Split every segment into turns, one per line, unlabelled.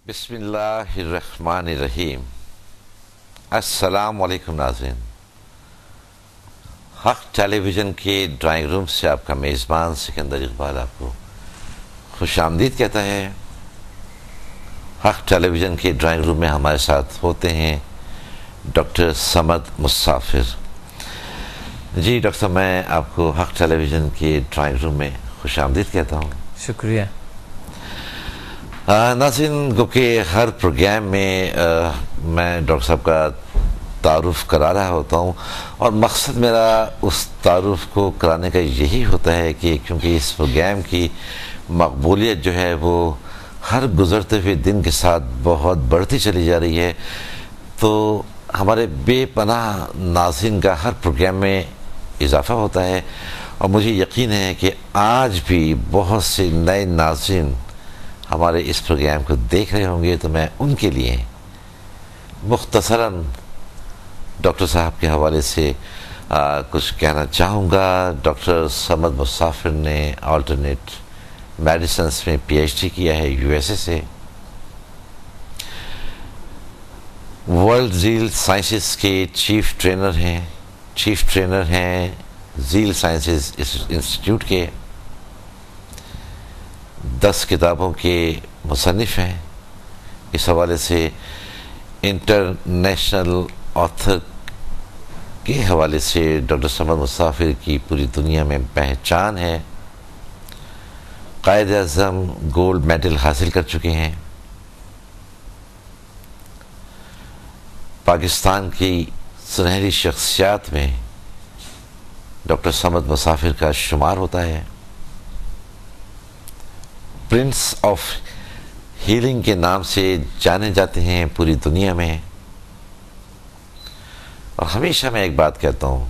بسم اللہ الرحمن الرحیم۔ السلام علیکم ناظرین، حق ٹیلی ویژن کے ڈرائنگ روم سے آپ کا میزبان سکندر اقبال آپ کو خوش آمدید کہتا ہے۔ حق ٹیلی ویژن کے ڈرائنگ روم میں ہمارے ساتھ ہوتے ہیں ڈاکٹر صمد مسافر جی۔ ڈاکٹر صاحب، میں آپ کو حق ٹیلی ویژن کے ڈرائنگ روم میں خوش آمدید کہتا ہوں۔
شکریہ
ناظرین، کیونکہ ہر پروگرام میں میں ڈاکٹر صاحب کا تعارف کرا رہا ہوتا ہوں، اور مقصد میرا اس تعارف کو کرانے کا یہی ہوتا ہے کہ کیونکہ اس پروگرام کی مقبولیت جو ہے وہ ہر گزرتے ہوئے دن کے ساتھ بہت بڑھتی چلی جا رہی ہے، تو ہمارے بے پناہ ناظرین کا ہر پروگرام میں اضافہ ہوتا ہے، اور مجھے یقین ہے کہ آج بھی بہت سے نئے ناظرین ہمارے اس پروگرام کو دیکھ رہے ہوں گے، تو میں ان کے لیے مختصراً ڈاکٹر صاحب کے حوالے سے کچھ کہنا چاہوں گا۔ ڈاکٹر صمد مسافر نے آلٹرنیٹ میڈیسنس میں پی ایچ ڈی کیا ہے USA سے، ورلڈ زیل سائنسز کے چیف ٹرینر ہیں زیل سائنسز انسٹیٹیوٹ کے، 10 کتابوں کے مصنف ہیں۔ اس حوالے سے انٹرنیشنل آتھر کے حوالے سے ڈاکٹر صمد مسافر کی پوری دنیا میں پہچان ہے۔ قائد اعظم گولڈ میڈل حاصل کر چکے ہیں۔ پاکستان کی سنہری شخصیات میں ڈاکٹر صمد مسافر کا شمار ہوتا ہے۔ پرنس آف ہیلنگ کے نام سے جانے جاتے ہیں پوری دنیا میں، اور ہمیشہ میں ایک بات کہتا ہوں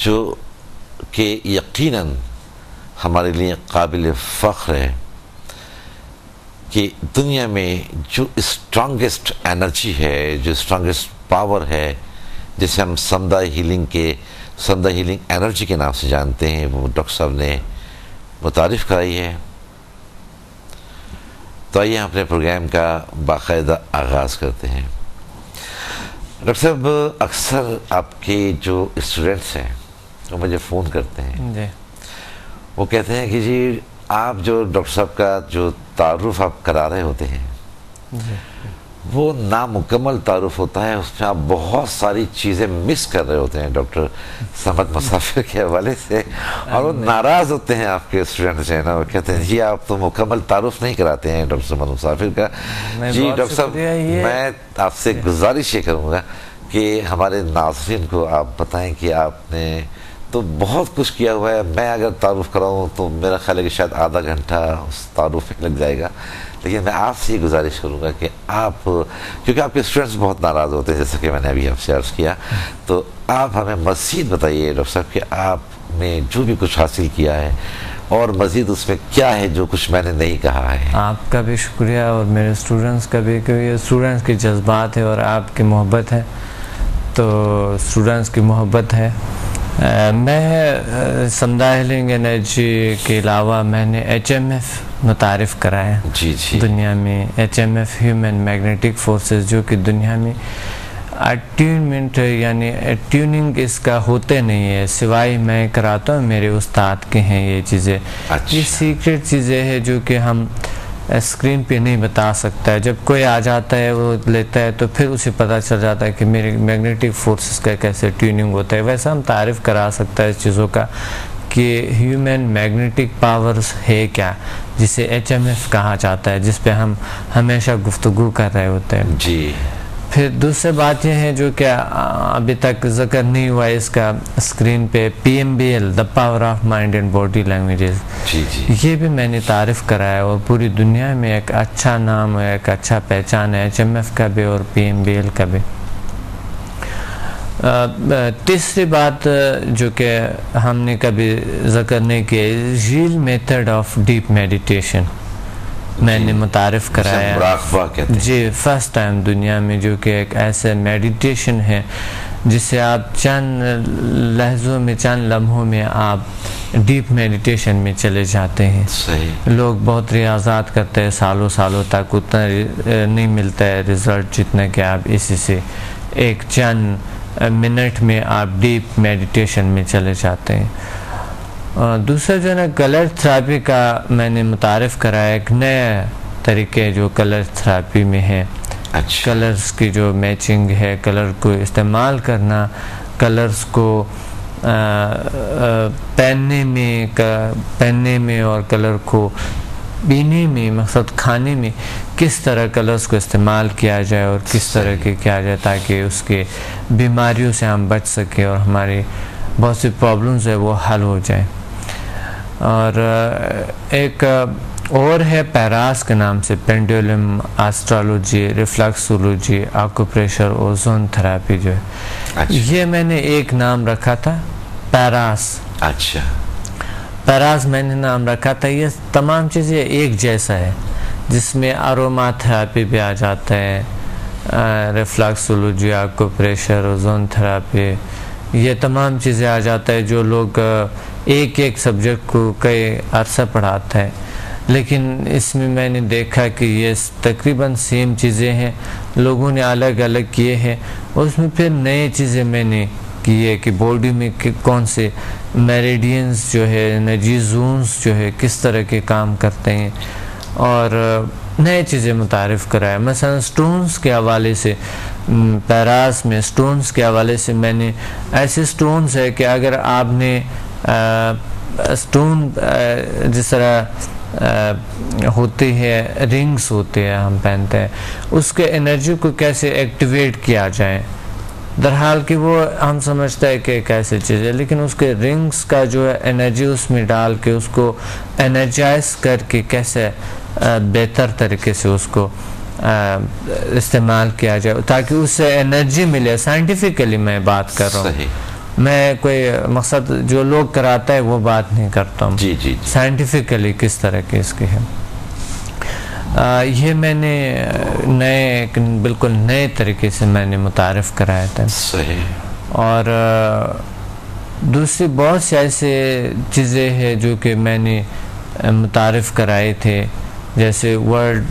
جو کہ یقیناً ہمارے لیے قابل فخر ہے، کہ دنیا میں جو اسٹرانگسٹ انرجی ہے، جو اسٹرانگسٹ پاور ہے، جسے ہم سمدہ ہیلنگ انرجی کے نام سے جانتے ہیں، وہ ڈاکٹر صاحب نے متعارف کرائی ہے۔ تو آئیے ہم اپنے پروگرام کا باقاعدہ آغاز کرتے ہیں۔ ڈاکٹر صاحب، اکثر آپ کے جو اسٹوڈنٹس ہیں وہ مجھے فون کرتے ہیں
جی،
وہ کہتے ہیں کہ جی آپ جو ڈاکٹر صاحب کا جو تعارف آپ کرا رہے ہوتے ہیں
جی،
وہ نامکمل تعارف ہوتا ہے، اس میں آپ بہت ساری چیزیں مس کر رہے ہوتے ہیں ڈاکٹر صمد مسافر کے حوالے سے، اور وہ ناراض ہوتے ہیں آپ کے اسٹوڈنٹس ہیں نا، وہ کہتے ہیں جی آپ تو مکمل تعارف نہیں کراتے ہیں ڈاکٹر صمد مسافر کا۔ جی ڈاکٹر صاحب، میں آپ سے گزارش یہ کروں گا کہ ہمارے ناظرین کو آپ بتائیں کہ آپ نے تو بہت کچھ کیا ہوا ہے۔ میں اگر تعارف کراؤں تو میرا خیال ہے کہ شاید آدھا گھنٹہ اس تعارف میں لگ جائے گا، لیکن میں آپ سے یہ گزارش کروں گا کہ آپ، کیونکہ آپ کے اسٹوڈنٹس بہت ناراض ہوتے ہیں جیسا کہ میں نے ابھی آپ سے عرض کیا، تو آپ ہمیں مزید بتائیے ڈاکٹر صاحب کہ آپ نے جو بھی کچھ حاصل کیا ہے اور مزید اس میں کیا ہے جو کچھ میں نے نہیں کہا ہے۔
آپ کا بھی شکریہ، اور میرے اسٹوڈنٹس کا بھی، کہ یہ اسٹوڈنٹس کے جذبات ہے اور آپ کی محبت ہے، تو اسٹوڈنٹس کی محبت ہے۔ میں سمدہ ہیلنگ انرجی کے علاوہ میں نے HMF متعارف کرایا
جی جی،
دنیا میں۔ HMF ہیومن میگنیٹک فورسز، جو کہ دنیا میں اٹیونمنٹ یعنی ٹیوننگ اس کا ہوتے نہیں ہے، سوائے میں کراتا ہوں میرے استاد کے ہیں یہ چیزیں۔ یہ سیکرٹ چیزیں ہیں جو کہ ہم اسکرین پہ نہیں بتا سکتا ہے، جب کوئی آ جاتا ہے وہ لیتا ہے تو پھر اسے پتہ چل جاتا ہے کہ میرے میگنیٹک فورسز کا کیسے ٹیوننگ ہوتا ہے۔ ویسا ہم تعریف کرا سکتا ہے اس چیزوں کا کہ ہیومن میگنیٹک پاورز ہے کیا، جسے HMF کہا جاتا ہے، جس پہ ہم ہمیشہ گفتگو کر رہے ہوتے ہیں۔
جی،
پھر دوسری بات یہ ہے جو کہ ابھی تک ذکر نہیں ہوا اس کا اسکرین پہ، PMBL، the power of mind and body languages,
جی جی،
یہ بھی میں نے تعریف کرایا، اور پوری دنیا میں ایک اچھا نام ہے، ایک اچھا پہچان ہے HMF کا بھی اور PMBL کا بھی۔ تیسری بات جو کہ ہم نے کبھی ذکر نہیں کیا، real method of deep meditation میں نے متعارف کرایا۔
مراقبہ کہتے ہیں
جی، فرسٹ ٹائم دنیا میں، جو کہ ایک ایسے میڈیٹیشن ہے جس سے آپ چند لحظوں میں، چند لمحوں میں آپ ڈیپ میڈیٹیشن میں چلے جاتے ہیں.
صحیح.
لوگ بہت ریاضات کرتے ہیں سالوں سالوں تک، اتنا نہیں ملتا ہے رزلٹ جتنا کہ آپ اسی سے ایک چند منٹ میں آپ ڈیپ میڈیٹیشن میں چلے جاتے ہیں. دوسرا جو ہے نا کلر تھراپی کا میں نے متعارف کرایا، ایک نئے طریقے جو کلر تھراپی میں ہے. کلرز کی جو میچنگ ہے، کلر کو استعمال کرنا، کلرز کو پہننے میں اور کلر کو پینے میں، مقصد کھانے میں کس طرح کلرز کو استعمال کیا جائے اور کس طرح کے کیا جائے تاکہ اس کے بیماریوں سے ہم بچ سکیں اور ہماری بہت سی پرابلمز ہے وہ حل ہو جائیں. اور ایک اور ہے پیراس کے نام سے، پینڈولم ایسٹرالوجی، ریفلیکسولوجی، آکوپریشر، اوزون تھراپی جو ہے. یہ میں نے ایک نام رکھا تھا پیراس.
اچھا.
پیراس میں نے نام رکھا تھا. یہ تمام چیزیں ایک جیسا ہے، جس میں اروما تھراپی بھی آ جاتا ہے، ریفلیکسولوجی، آکوپریشر، اوزون تھراپی، یہ تمام چیزیں آ جاتا ہے جو لوگ ایک ایک سبجیکٹ کو کئی عرصہ پڑھاتا ہے. لیکن اس میں نے دیکھا کہ یہ تقریباً سیم چیزیں ہیں، لوگوں نے الگ الگ کیے ہیں. اس میں پھر نئے چیزیں میں نے کی ہے کہ باڈی میں کون سے میریڈینز جو ہے، انرجی زونز جو ہے کس طرح کے کام کرتے ہیں، اور نئے چیزیں متعارف کرایا. مثلا سٹونز کے حوالے سے، پیراس میں سٹونز کے حوالے سے میں نے ایسے سٹونز ہے کہ اگر آپ نے سٹون جس طرح ہوتی ہے، رنگز ہوتے ہیں ہم پہنتے ہیں، اس کے انرجی کو کیسے ایکٹیویٹ کیا جائے، درحال کہ وہ ہم سمجھتا ہے کہ ایک ایسی چیز ہے، لیکن اس کے رنگز کا جو ہے انرجی اس میں ڈال کے اس کو انرجائز کر کے کیسے بہتر طریقے سے اس کو استعمال کیا جائے تاکہ اس سے انرجی ملے. سائنٹیفکلی میں بات کر رہا ہوں.
صحیح.
میں کوئی مقصد جو لوگ کراتا ہے وہ بات نہیں کرتا ہوں.
جی.
سائنٹیفکلی کس طرح کے اس کے ہے. یہ میں نے بالکل نئے طریقے سے میں نے متعارف کرایا تھا.
صحیح. اور
دوسری بہت سی ایسے چیزیں ہیں جو کہ میں نے متعارف کرائے تھے، جیسے world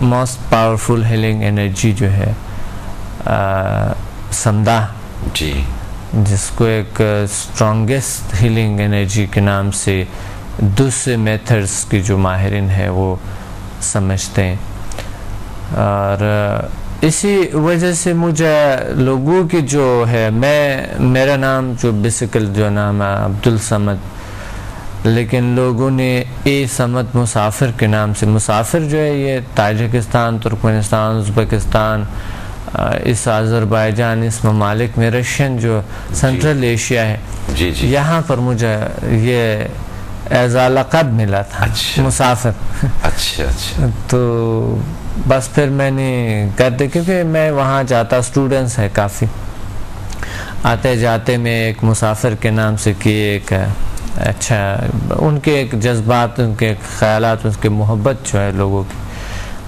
most powerful healing energy جو ہے سمدھا،
جی،
جس کو ایک اسٹرانگیسٹ ہیلنگ انرجی کے نام سے دوسرے میتھڈس کی جو ماہرین ہیں وہ سمجھتے ہیں. اور اسی وجہ سے مجھے لوگوں کی جو ہے، میرا نام جو بیسیکل جو نام ہے عبدالصمد، لیکن لوگوں نے صمد مسافر کے نام سے، مسافر جو ہے یہ تاجکستان، ترکمنستان، ازبکستان، اس آذربائیجان، اس ممالک میں، رشین جو سنٹرل ایشیا ہے، یہاں پر مجھے یہ ایز لقب ملا تھا. مسافر. اچھا. تو بس پھر میں نے کرتے، کیونکہ میں وہاں جاتا، اسٹوڈنٹس ہے کافی، آتے جاتے میں ایک مسافر کے نام سے کیے. ایک اچھا ان کے ایک جذبات، ان کے خیالات، ان کے محبت جو ہے لوگوں کی،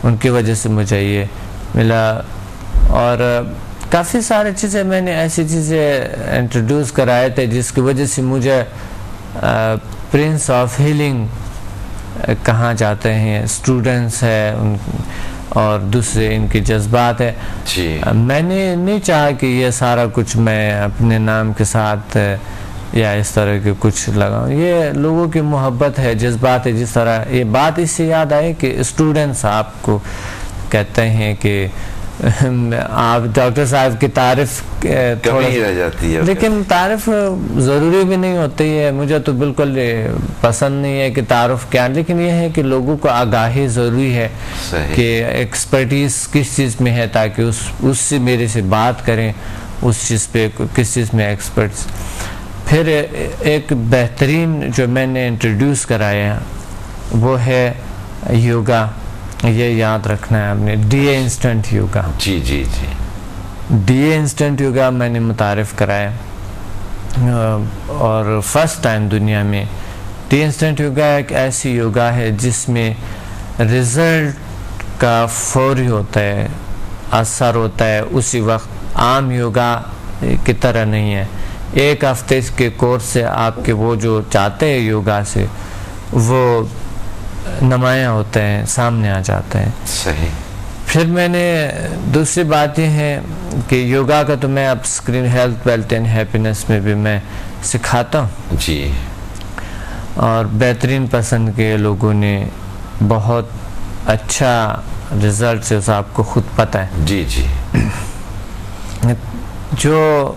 ان کی وجہ سے مجھے یہ ملا. اور کافی سارے چیزیں میں نے ایسی چیزیں انٹروڈیوس کرائے تھے جس کی وجہ سے مجھے پرنس آف ہیلنگ کہاں جاتے ہیں، اسٹوڈنٹس ہے اور دوسرے ان کے جذبات ہے. میں نے نہیں چاہا کہ یہ سارا کچھ میں اپنے نام کے ساتھ یا اس طرح کے کچھ لگاؤں. یہ لوگوں کی محبت ہے، جذبات ہے. جس طرح یہ بات اس سے یاد آئی کہ اسٹوڈنٹس آپ کو کہتے ہیں کہ آپ ڈاکٹر صاحب کی تعریف
کمی رہ جاتی ہے،
لیکن تعریف ضروری بھی نہیں ہوتی ہے. مجھے تو بالکل پسند نہیں ہے کہ تعارف کیا، لیکن یہ ہے کہ لوگوں کو آگاہی ضروری ہے کہ ایکسپرٹیز کس چیز میں ہے تاکہ اس سے میرے سے بات کریں اس چیز پہ، کس چیز میں ایکسپرٹس. پھر ایک بہترین جو میں نے انٹروڈیوس کرایا وہ ہے یوگا. یہ یاد رکھنا ہے آپ نے، ڈی اے انسٹنٹ یوگا.
جی.
ڈی اے انسٹنٹ یوگا میں نے متعارف کرایا، اور فرسٹ ٹائم دنیا میں. ڈی اے انسٹنٹ یوگا ایک ایسی یوگا ہے جس میں رزلٹ کا فوری ہوتا ہے، اثر ہوتا ہے اسی وقت. عام یوگا کی طرح نہیں ہے ایک ہفتے کے کورس سے آپ کے وہ جو چاہتے ہیں یوگا سے وہ نمایاں ہوتے ہیں، سامنے آ جاتے ہیں.
صحیح.
پھر میں نے دوسری بات یہ ہے کہ یوگا کا تو میں اب screen health wealth and happiness میں بھی میں سکھاتا ہوں
جی.
اور بہترین پسند کے لوگوں نے بہت اچھا رزلٹ سے آپ کو خود پتہ ہے.
جی جی.
جو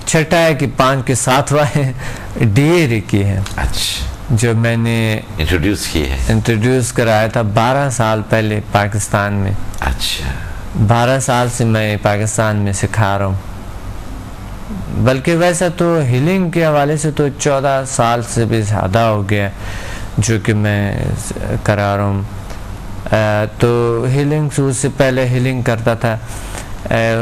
چھٹا ہے کہ 5 کے 7واں ہے ڈی اے ریکی ہے.
اچھا.
جو میں نے انٹروڈیوس کرایا تھا 12 سال پہلے پاکستان میں.
اچھا.
12 سال سے میں پاکستان میں سکھا رہا ہوں، بلکہ ویسا تو ہیلنگ کے حوالے سے تو 14 سال سے بھی زیادہ ہو گیا جو کہ میں کرا رہا ہوں. تو ہیلنگ سے اس سے پہلے ہیلنگ کرتا تھا،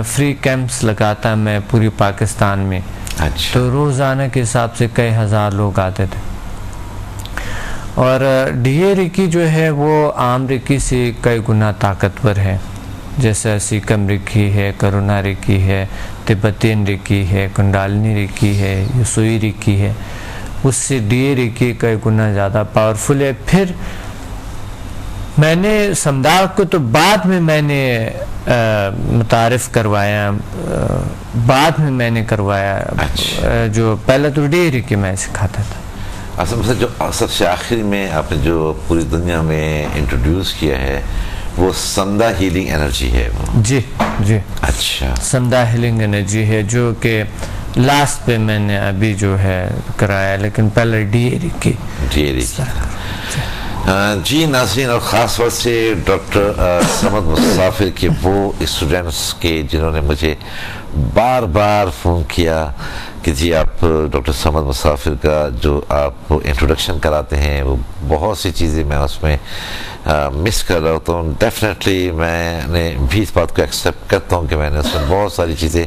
فری کیمپس لگاتا میں پوری پاکستان میں.
اچھا.
تو روزانہ کے حساب سے کئی ہزار لوگ آتے تھے. اور ڈی اے ریکی جو ہے وہ عام ریکی سے کئی گنا طاقتور ہے، جیسے سیکم ریکی ہے، کرونا ریکی ہے، تبتین ریکی ہے، کنڈالنی ریکی ہے، یسوئی ریکی ہے. اس سے ڈی اے ریکی کئی گنا زیادہ پاورفل ہے. پھر میں نے سمداغ کو تو بعد میں نے متعارف کروایا، بعد میں نے کروایا. جو پہلے تو ڈی اے ریکی میں سکھاتا تھا.
اصل میں جو سب سے آخر میں آپ نے جو پوری دنیا میں انٹروڈیوس کیا ہے وہ سمدھا ہیلنگ انرجی ہے.
جی جی.
اچھا.
سمدھا ہیلنگ انرجی ہے جو کہ لاسٹ پہ میں نے ابھی جو ہے کرایا، لیکن پہلے ڈی اے ریکی.
جی ناظرین، اور خاص طور سے ڈاکٹر صمد مسافر کے وہ اسٹوڈنٹس کے جنہوں نے مجھے بار بار فون کیا کہ جی آپ ڈاکٹر صمد مسافر کا جو آپ انٹروڈکشن کراتے ہیں وہ بہت سی چیزیں میں اس میں مس کر رہا ہوتا ہوں. ڈیفینیٹلی میں نے بھی اس بات کو ایکسیپٹ کرتا ہوں کہ میں نے اس میں بہت ساری چیزیں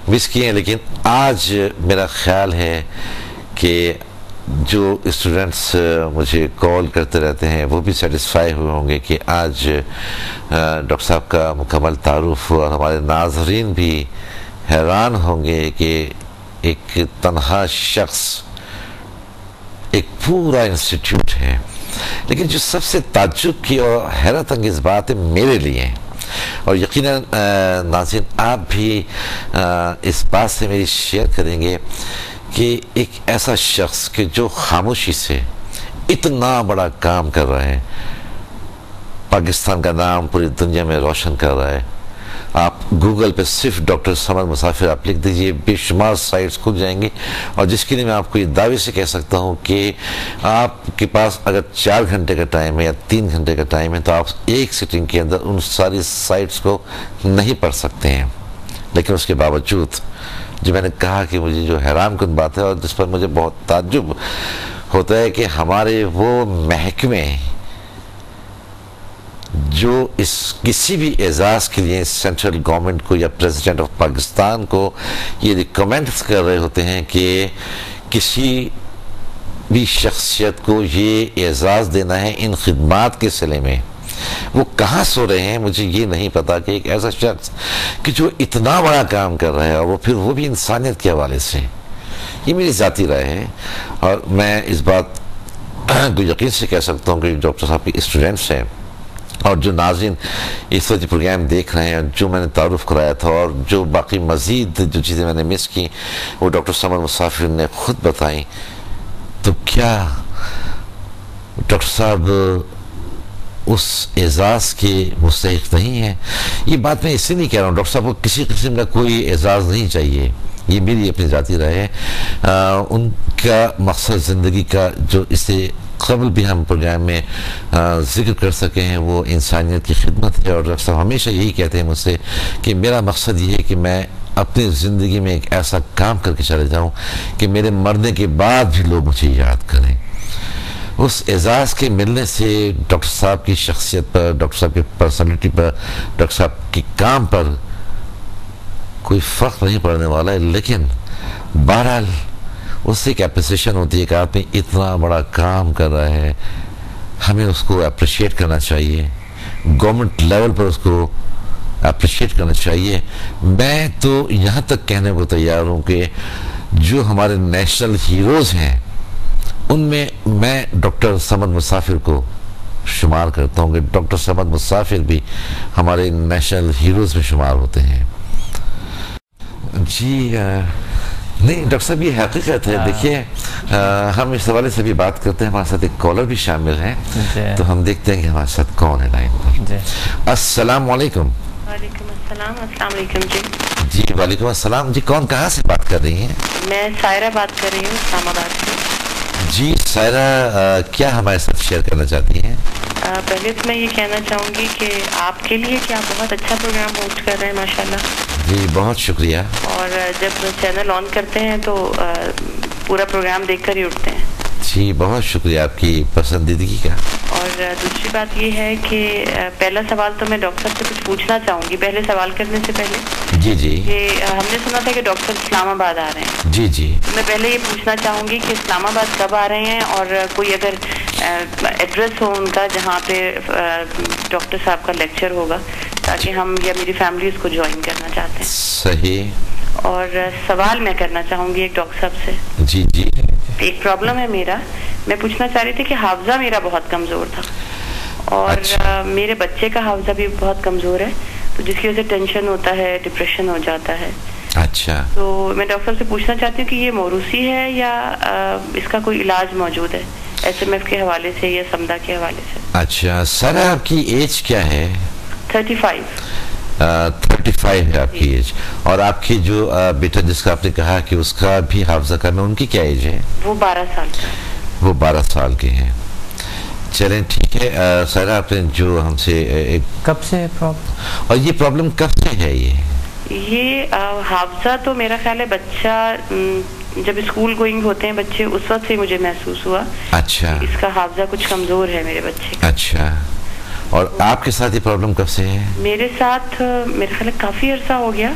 مس کی ہیں، لیکن آج میرا خیال ہے کہ جو اسٹوڈنٹس مجھے کال کرتے رہتے ہیں وہ بھی سیٹسفائی ہوئے ہوں گے کہ آج ڈاکٹر صاحب کا مکمل تعارف ہوا. ہمارے ناظرین بھی حیران ہوں گے کہ ایک تنہا شخص ایک پورا انسٹیٹیوٹ ہے. لیکن جو سب سے تعجب کی اور حیرت انگیز بات ہے میرے لیے، اور یقیناً ناظرین آپ بھی اس بات سے میری شیئر کریں گے کہ ایک ایسا شخص کہ جو خاموشی سے اتنا بڑا کام کر رہا ہے، پاکستان کا نام پوری دنیا میں روشن کر رہا ہے. آپ گوگل پہ صرف ڈاکٹر صمد مسافر آپ لکھ دیجئے، بے شمار سائٹس کھل جائیں گی، اور جس کے لیے میں آپ کو یہ دعوے سے کہہ سکتا ہوں کہ آپ کے پاس اگر 4 گھنٹے کا ٹائم ہے یا 3 گھنٹے کا ٹائم ہے تو آپ ایک سٹنگ کے اندر ان ساری سائٹس کو نہیں پڑھ سکتے ہیں. لیکن اس کے باوجود جو میں نے کہا کہ مجھے جو حیران کن بات ہے اور جس پر مجھے بہت تعجب ہوتا ہے کہ ہمارے وہ محکمے جو اس کسی بھی اعزاز کے لیے سینٹرل گورنمنٹ کو یا پریزیڈنٹ آف پاکستان کو یہ ریکمینڈز کر رہے ہوتے ہیں کہ کسی بھی شخصیت کو یہ اعزاز دینا ہے ان خدمات کے صلے میں، وہ کہاں سو رہے ہیں مجھے یہ نہیں پتا کہ ایک ایسا شخص کہ جو اتنا بڑا کام کر رہا ہے اور وہ پھر وہ بھی انسانیت کے حوالے سے. یہ میری ذاتی رائے ہے، اور میں اس بات کو یقین سے کہہ سکتا ہوں کہ ڈاکٹر صاحب کے اسٹوڈنٹس ہیں اور جو ناظرین اس وقت پروگرام دیکھ رہے ہیں، جو میں نے تعارف کرایا تھا اور جو باقی مزید جو چیزیں میں نے مس کی وہ ڈاکٹر صمد مسافر نے خود بتائیں، تو کیا ڈاکٹر صاحب اس اعزاز کے مستحق نہیں ہیں؟ یہ بات میں اس سے نہیں کہہ رہا ہوں، ڈاکٹر صاحب کو کسی قسم کا کوئی اعزاز نہیں چاہیے، یہ میری اپنی ذاتی رائے ہے. ان کا مقصد زندگی کا جو اس سے قبل بھی ہم پروگرام میں ذکر کر سکے ہیں وہ انسانیت کی خدمت ہے. اور ڈاکٹر صاحب ہمیشہ یہی کہتے ہیں مجھ سے کہ میرا مقصد یہ ہے کہ میں اپنی زندگی میں ایک ایسا کام کر کے چلے جاؤں کہ میرے مرنے کے بعد بھی لوگ مجھے یاد کریں. اس اعزاز کے ملنے سے ڈاکٹر صاحب کی شخصیت پر، ڈاکٹر صاحب کی پرسنالٹی پر، ڈاکٹر صاحب کے کام پر کوئی فرق نہیں پڑنے والا ہے. لیکن بہرحال اس سے ایک اپریسیشن ہوتی ہے کہ آدمی اتنا بڑا کام کر رہا ہے، ہمیں اس کو اپریشیٹ کرنا چاہیے، گورنمنٹ لیول پر اس کو اپریشیٹ کرنا چاہیے. میں تو یہاں تک کہنے کو تیار ہوں کہ جو ہمارے نیشنل ہیروز ہیں ان میں ڈاکٹر صمد مسافر کو شمار کرتا ہوں کہ ڈاکٹر صمد مسافر بھی ہمارے نیشنل ہیروز میں شمار ہوتے ہیں. جی نہیں ڈاکٹر صاحب یہ حقیقت ہے. دیکھیے ہم اس حوالے سے بھی بات کرتے ہیں, ہمارے ساتھ ایک کالر بھی شامل ہیں, تو ہم دیکھتے ہیں کہ ہمارے ساتھ کون ہے لائن پر. السلام علیکم.
وعلیکم السلام. السلام علیکم.
جی وعلیکم السلام. جی کون کہاں سے بات کر رہی ہیں؟
میں سائرہ بات کر رہی ہوں اسلام آباد سے.
جی سائرہ کیا ہمارے ساتھ شیئر کرنا چاہتی ہیں؟
پہلے تو میں یہ کہنا چاہوں گی کہ آپ کے لیے کہ آپ بہت اچھا پروگرام ہوسٹ کر رہے ہیں ماشاءاللہ.
جی بہت شکریہ.
اور جب چینل آن کرتے ہیں تو پورا پروگرام دیکھ کر ہی اٹھتے ہیں.
جی بہت شکریہ آپ کی پسندیدگی کا.
اور دوسری بات یہ ہے کہ پہلا سوال تو میں ڈاکٹر صاحب سے کچھ پوچھنا چاہوں گی پہلے سوال کرنے سے پہلے.
جی جی.
کہ ہم نے سنا تھا کہ ڈاکٹر اسلام آباد آ رہے ہیں.
جی جی.
میں پہلے یہ پوچھنا چاہوں گی کہ اسلام آباد کب آ رہے ہیں, اور کوئی اگر ایڈریس ہو ان کا جہاں پہ ڈاکٹر صاحب کا لیکچر ہوگا, تاکہ ہم یا میری فیملی اس کو جوائن کرنا چاہتے ہیں.
صحیح.
اور سوال میں کرنا چاہوں گی ایک ڈاکٹر صاحب سے.
جی جی. ایک
پرابلم ہے میرا, میں پوچھنا چاہ رہی تھی کہ حافظہ میرا بہت کمزور تھا, اور میرے بچے کا حافظہ بھی بہت کمزور ہے, تو جس کی وجہ سے ٹینشن ہوتا ہے, ڈپریشن ہو جاتا ہے.
اچھا.
تو میں ڈاکٹر صاحب سے پوچھنا چاہتی ہوں کہ یہ موروثی ہے یا اس کا کوئی علاج موجود ہے ایس ایم ایف کے حوالے سے یا سمدہ کے حوالے سے.
اچھا سر آپ کی ایج کیا ہے؟
35.
35 ہے آپ کی ایج. اور آپ کی جو بیٹا جس کا آپ نے کہا کہ اس کا بھی حافظہ کم ہے, ان کی کیا ایج ہے؟
وہ 12 سال کا.
وہ 12 سال کے ہیں. چلیں ٹھیک ہے. سر آپ نے جو ہم سے
کب سے پرابلم,
اور یہ پرابلم کب سے ہے؟
یہ حافظہ تو میرا خیال ہے بچہ جب اسکول گوئنگ ہوتے ہیں بچے, اس وقت سے مجھے محسوس ہوا.
اچھا.
اس کا حافظہ کچھ کمزور ہے میرے بچے کا.
اچھا. اور آپ کے ساتھ یہ پرابلم کب سے ہے؟
میرے ساتھ میرے خیال کافی عرصہ ہو گیا.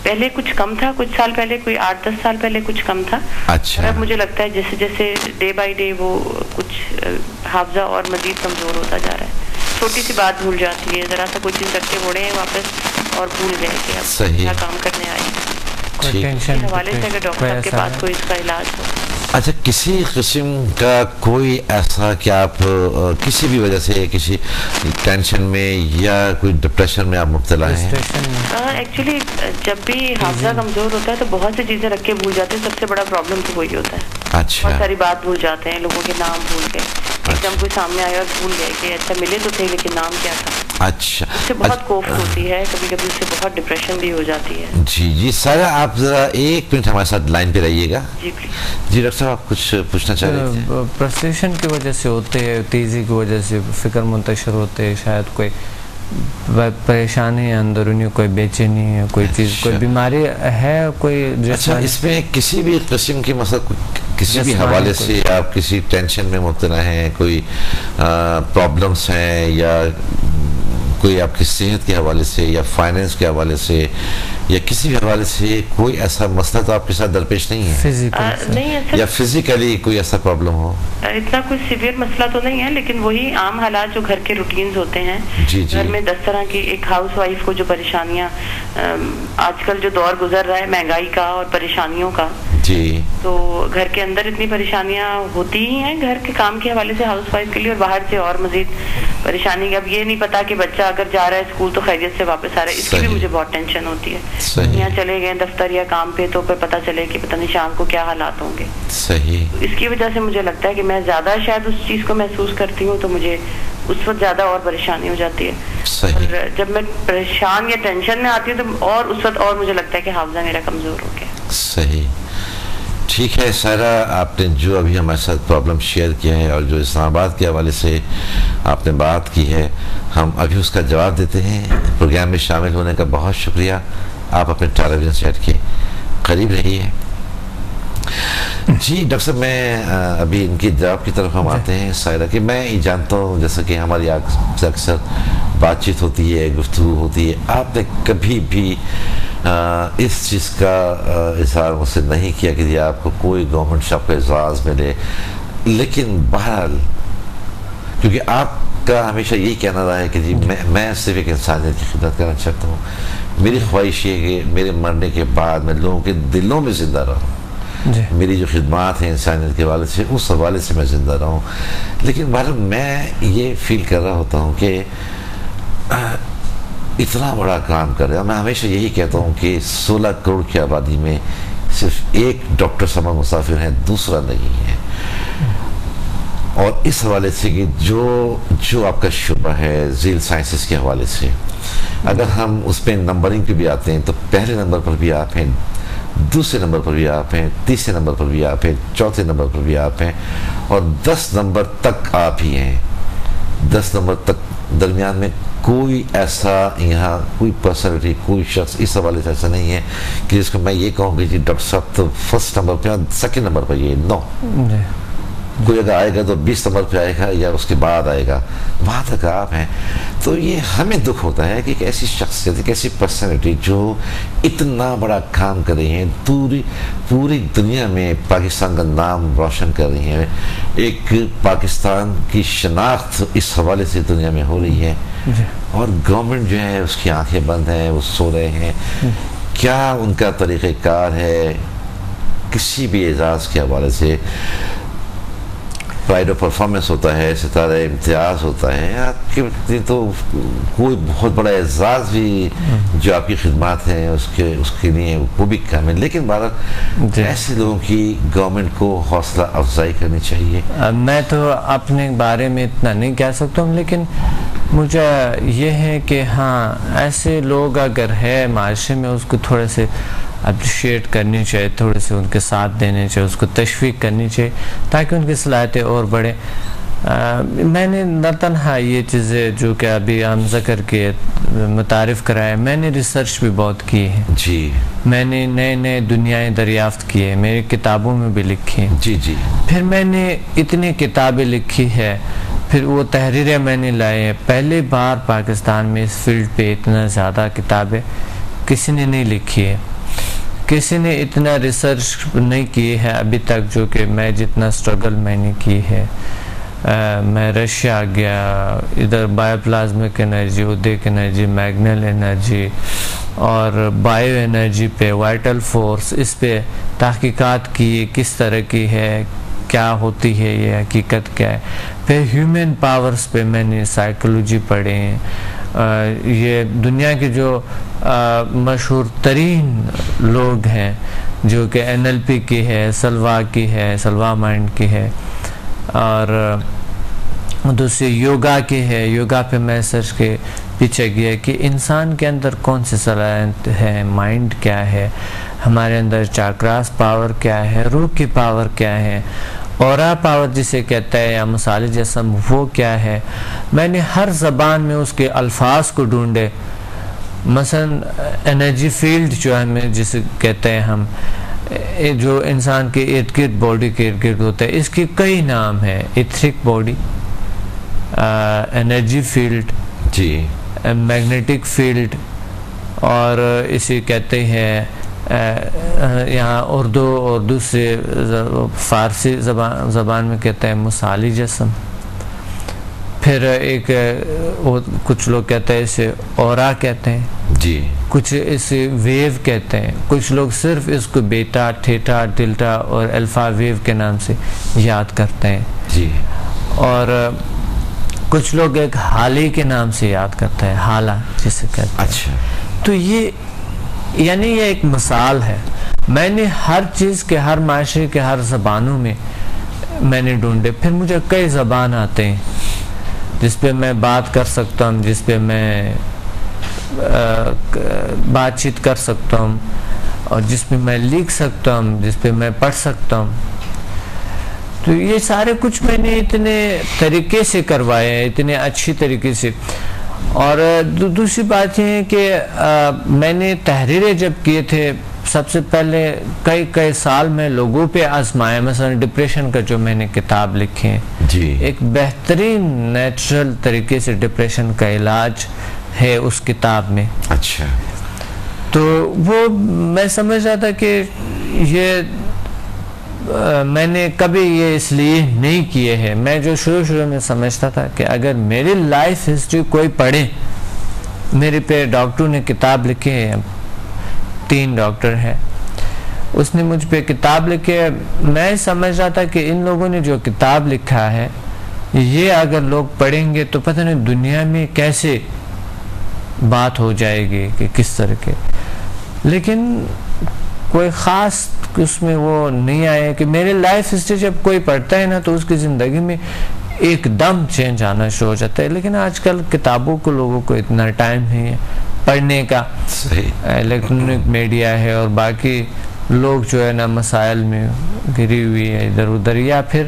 پہلے کچھ کم تھا, کچھ سال پہلے, کوئی 8-10 سال پہلے کچھ کم تھا.
اچھا.
اب مجھے لگتا ہے جیسے جیسے ڈے بائی ڈے وہ کچھ حافظہ اور مزید کمزور ہوتا جا رہا ہے. چھوٹی سی بات بھول جاتی ہے, ذرا سا کوئی چیز رکھ کے بوڑے ہیں واپس اور بھول گئے کہ اب کیا کام کرنے آئے. اس حوالے سے اگر ڈاکٹر صاحب کے پاس کوئی اس کا علاج ہو.
اچھا کسی قسم کا کوئی ایسا کہ آپ کسی بھی وجہ سے کسی ٹینشن میں یا کوئی ڈپریشن میں آپ مبتلا ہیں؟
ایکچولی جب بھی حافظہ کمزور ہوتا ہے تو بہت سی چیزیں رکھ کے بھول جاتے ہیں. سب سے بڑا پرابلم تو وہی ہوتا ہے.
اچھا.
بہت ساری بات بھول جاتے ہیں, لوگوں کے نام بھول گئے, ایک دم کوئی سامنے آیا اور بھول گئے کہ اچھا ملے تو تھے لیکن نام کیا تھا.
اچھا.
اس سے بہت کوفت ہوتی ہے, کبھی کبھی اس سے بہت ڈپریشن بھی ہو جاتی ہے.
جی جی سارا آپ ذرا 1 منٹ ہمارے ساتھ لائن پہ رہیے گا.
جی پلیز.
جی ڈاکٹر صاحب آپ کچھ پوچھنا چاہ رہے تھے؟
فرسٹریشن کی وجہ سے ہوتے ہیں, تیزی کی وجہ سے فکر منتشر ہوتے ہیں, شاید کوئی پریشانی ہے اندرونی, کوئی بے چینی ہے, کوئی چیز کوئی بیماری ہے, کوئی.
اچھا اس میں کسی بھی قسم کی مثلا کسی بھی حوالے سے آپ کسی ٹینشن میں مبتلا ہیں, کوئی پرابلمس ہیں, یا کوئی آپ کی صحت کے حوالے سے یا فائنینس کے حوالے سے یا کسی بھی حوالے سے کوئی ایسا مسئلہ تو آپ کے ساتھ درپیش نہیں ہے, یا فزیکلی کوئی ایسا پرابلم ہو؟
اتنا کوئی سیویئر مسئلہ تو نہیں ہے, لیکن وہی عام حالات جو گھر کے روٹینز ہوتے ہیں.
جی جی.
گھر میں 10 طرح کی ایک ہاؤس وائف کو جو پریشانیاں آج کل جو دور گزر رہا ہے مہنگائی کا اور پریشانیوں کا,
جی,
تو گھر کے اندر اتنی پریشانیاں ہوتی ہی ہیں گھر کے کام کے حوالے سے ہاؤس وائف کے لیے, اور باہر سے اور مزید پریشانی. اب یہ نہیں پتا کہ بچہ اگر جا رہا ہے اسکول تو خیریت سے واپس آ رہا ہے, اس کی بھی مجھے بہت ٹینشن ہوتی ہے. یہاں چلے گئے دفتر یا کام پہ تو پھر پتہ چلے کہ پتہ نہیں شام کو کیا حالات ہوں گے.
صحیح.
اس کی وجہ سے مجھے لگتا ہے کہ میں زیادہ شاید اس چیز کو محسوس کرتی ہوں, تو مجھے اس وقت زیادہ اور پریشانی ہو جاتی ہے.
صحیح.
اور جب میں پریشان یا ٹینشن میں آتی ہوں تو اور اس وقت اور مجھے لگتا ہے کہ حافظہ میرا کمزور ہو گیا.
صحیح. ٹھیک ہے سارا, آپ نے جو ابھی ہمارے ساتھ پرابلم شیئر کیا ہے اور جو اسلام آباد کے حوالے سے آپ نے بات کی ہے, ہم ابھی اس کا جواب دیتے ہیں. پروگرام میں شامل ہونے کا بہت شکریہ. آپ اپنے ٹیلی ویژن سیٹ کے قریب رہیے. جی ڈاکٹر صاحب, میں ابھی ان کے جواب کی طرف ہم آتے ہیں. سائرہ کہ میں یہ جانتا ہوں جیسا کہ ہماری اکثر بات چیت ہوتی ہے, گفتگو ہوتی ہے, آپ نے کبھی بھی اس چیز کا اظہار مجھ سے نہیں کیا کہ آپ کو کوئی گورنمنٹ شاپ کا اعزاز ملے, لیکن بہرحال کیونکہ آپ کا ہمیشہ یہی کہنا رہا ہے کہ جی میں صرف ایک انسانیت کی خدمت کرنا چاہتا ہوں. میری خواہش یہ ہے کہ میرے مرنے کے بعد میں لوگوں کے دلوں میں زندہ رہوں. میری جو خدمات ہیں انسانیت کے حوالے سے اس حوالے سے میں زندہ رہوں. لیکن بہرحال میں یہ فیل کر رہا ہوتا ہوں کہ اتنا بڑا کام کر رہا ہوں. میں ہمیشہ یہی کہتا ہوں کہ 16 کروڑ کی آبادی میں صرف ایک ڈاکٹر صاحب مسافر ہیں, دوسرا نہیں ہے. اور اس حوالے سے کہ جو آپ کا شعبہ ہے ذیل سائنسز کے حوالے سے, اگر ہم اس پہ نمبرنگ پہ بھی آتے ہیں تو پہلے نمبر پر بھی آپ ہیں, دوسرے نمبر پر بھی آپ ہیں, تیسرے نمبر پر بھی آپ ہیں, چوتھے نمبر پر بھی آپ ہیں, اور 10 نمبر تک آپ ہی ہیں. 10 نمبر تک درمیان میں کوئی ایسا یہاں کوئی پرسنالٹی, کوئی شخص اس حوالے سے ایسا نہیں ہے کہ جس کو میں یہ کہوں گی جی ڈاکٹر صاحب تو فرسٹ نمبر پہ اور سیکنڈ نمبر پہ یہ نو. کوئی اگر آئے گا تو 20 نمبر پہ آئے گا یا اس کے بعد آئے گا, وہاں تک آپ ہیں. تو یہ ہمیں دکھ ہوتا ہے کہ ایک ایسی شخصیت, ایک ایسی پرسنالٹی جو اتنا بڑا کام کر رہی ہیں, پوری دنیا میں پاکستان کا نام روشن کر رہی ہیں, ایک پاکستان کی شناخت اس حوالے سے دنیا میں ہو رہی ہے, اور گورنمنٹ جو ہے اس کی آنکھیں بند ہیں, وہ سو رہے ہیں. کیا ان کا طریقہ کار ہے کسی بھی اعزاز کے حوالے سے؟ پرائڈ آف پرفارمنس ہوتا ہے, ستارہ امتیاز ہوتا ہے, آپ کے تو کوئی بہت بڑا اعزاز بھی جو آپ کی خدمات ہیں اس کے لیے وہ بھی کم ہے. لیکن بھارت ایسے لوگوں کی گورنمنٹ کو حوصلہ افزائی کرنی چاہیے.
میں تو اپنے بارے میں اتنا نہیں کہہ سکتا ہوں, لیکن مجھے یہ ہے کہ ہاں ایسے لوگ اگر ہے معاشرے میں اس کو تھوڑے سے اپریشیٹ کرنی چاہیے, تھوڑے سے ان کے ساتھ دینے چاہیے, اس کو تشویق کرنی چاہیے تاکہ ان کی صلاحیتیں اور بڑھیں. میں نے نہ تنہا یہ چیزیں جو کہ ابھی ہم ذکر کے متعارف کرائے, میں نے ریسرچ بھی بہت کی ہے.
جی,
میں نے نئے دنیائیں دریافت کی ہے, میری کتابوں میں بھی لکھی ہیں.
جی جی.
پھر میں نے اتنی کتابیں لکھی ہے, پھر وہ تحریریں میں نے لائے ہیں. پہلی بار پاکستان میں اس فیلڈ پہ اتنا زیادہ کتابیں کسی نے نہیں لکھی ہے, کسی نے اتنا ریسرچ نہیں کی ہے ابھی تک جو کہ میں جتنا سٹرگل میں نے کی ہے. میں رشیا گیا, ادھر بایو پلازمک انرجی, ادیک انرجی, میگنل انرجی اور بایو انرجی پہ, وائٹل فورس, اس پہ تحقیقات کی, کس طرح کی ہے, کیا ہوتی ہے, یہ حقیقت کیا ہے. پھر ہیومن پاورز پہ میں نے سائیکولوجی پڑھے ہیں. یہ دنیا کے جو مشہور ترین لوگ ہیں جو کہ NLP کی ہے, سلوا کی ہے, سلوا مائنڈ کی ہے, اور دوسری یوگا کی ہے. یوگا پہ میں سرچ کے پیچھے گیا کہ انسان کے اندر کون سی صلاحیت ہے, مائنڈ کیا ہے, ہمارے اندر چاکراس پاور کیا ہے, روح کی پاور کیا ہے, اورا پاور جسے کہتا ہے, یا مثالی جسم وہ کیا ہے. میں نے ہر زبان میں اس کے الفاظ کو ڈھونڈے. مثلا انرجی فیلڈ جو ہے جسے کہتے ہیں ہم, جو انسان کے ارد گرد, باڈی کے ارد گرد ہوتا ہے, اس کے کئی نام ہیں. ایتھرک باڈی, انرجی فیلڈ,
جی,
میگنیٹک فیلڈ, اور اسے کہتے ہیں یہاں اردو اور دوسرے فارسی زبان میں کہتے ہیں مثالی جسم. پھر ایک کچھ لوگ کہتے ہیں اسے اورا کہتے ہیں,
جی,
کچھ اسے ویو کہتے ہیں, کچھ لوگ صرف اس کو بیٹا, تھیٹا, ڈیلٹا اور الفا ویو کے نام سے یاد کرتے ہیں.
جی,
اور کچھ لوگ ایک حالی کے نام سے یاد کرتے ہیں, حالہ جسے کہتے ہیں.
اچھا.
تو یہ یعنی یہ ایک مثال ہے. میں نے ہر چیز کے, ہر معاشرے کے ہر زبانوں میں نے ڈھونڈے. پھر مجھے کئی زبان آتے ہیں جس پہ میں بات کر سکتا ہوں, جس پہ میں بات چیت کر سکتا ہوں, اور جس پہ میں لکھ سکتا ہوں, جس پہ میں پڑھ سکتا ہوں. تو یہ سارے کچھ میں نے اتنے طریقے سے کروائے ہیں, اتنے اچھی طریقے سے. اور دوسری بات یہ ہے کہ میں نے تحریریں جب کیے تھے, سب سے پہلے کئی سال میں لوگوں پہ آزمایا. مثلا ڈپریشن کا جو میں نے کتاب لکھی ہے,
جی,
ایک بہترین نیچرل طریقے سے ڈپریشن کا علاج ہے اس کتاب میں.
اچھا.
تو وہ میں سمجھ رہا تھا کہ یہ میں نے کبھی یہ اس لیے نہیں کیے ہیں. میں جو شروع میں سمجھتا تھا کہ اگر میری لائف ہسٹری کوئی پڑھے, میرے پہ ڈاکٹر نے کتاب لکھی ہے, 3 ڈاکٹر ہے, اس نے مجھ پہ کتاب لکھی ہے. میں سمجھ رہا تھا کہ ان لوگوں نے جو کتاب لکھا ہے یہ اگر لوگ پڑھیں گے تو پتہ نہیں دنیا میں کیسے بات ہو جائے گی کہ کس طرح کے. لیکن کوئی خاص اس میں وہ نہیں آیا کہ میری لائف ہسٹری جب کوئی پڑھتا ہے نا تو اس کی زندگی میں ایک دم چینج آنا شروع ہو جاتا ہے. لیکن آج کل کتابوں کو لوگوں کو اتنا ٹائم نہیں ہے پڑھنے کا. الیکٹرانک میڈیا ہے اور باقی لوگ جو ہے نا مسائل میں گری ہوئی ہے ادھر ادھر, یا پھر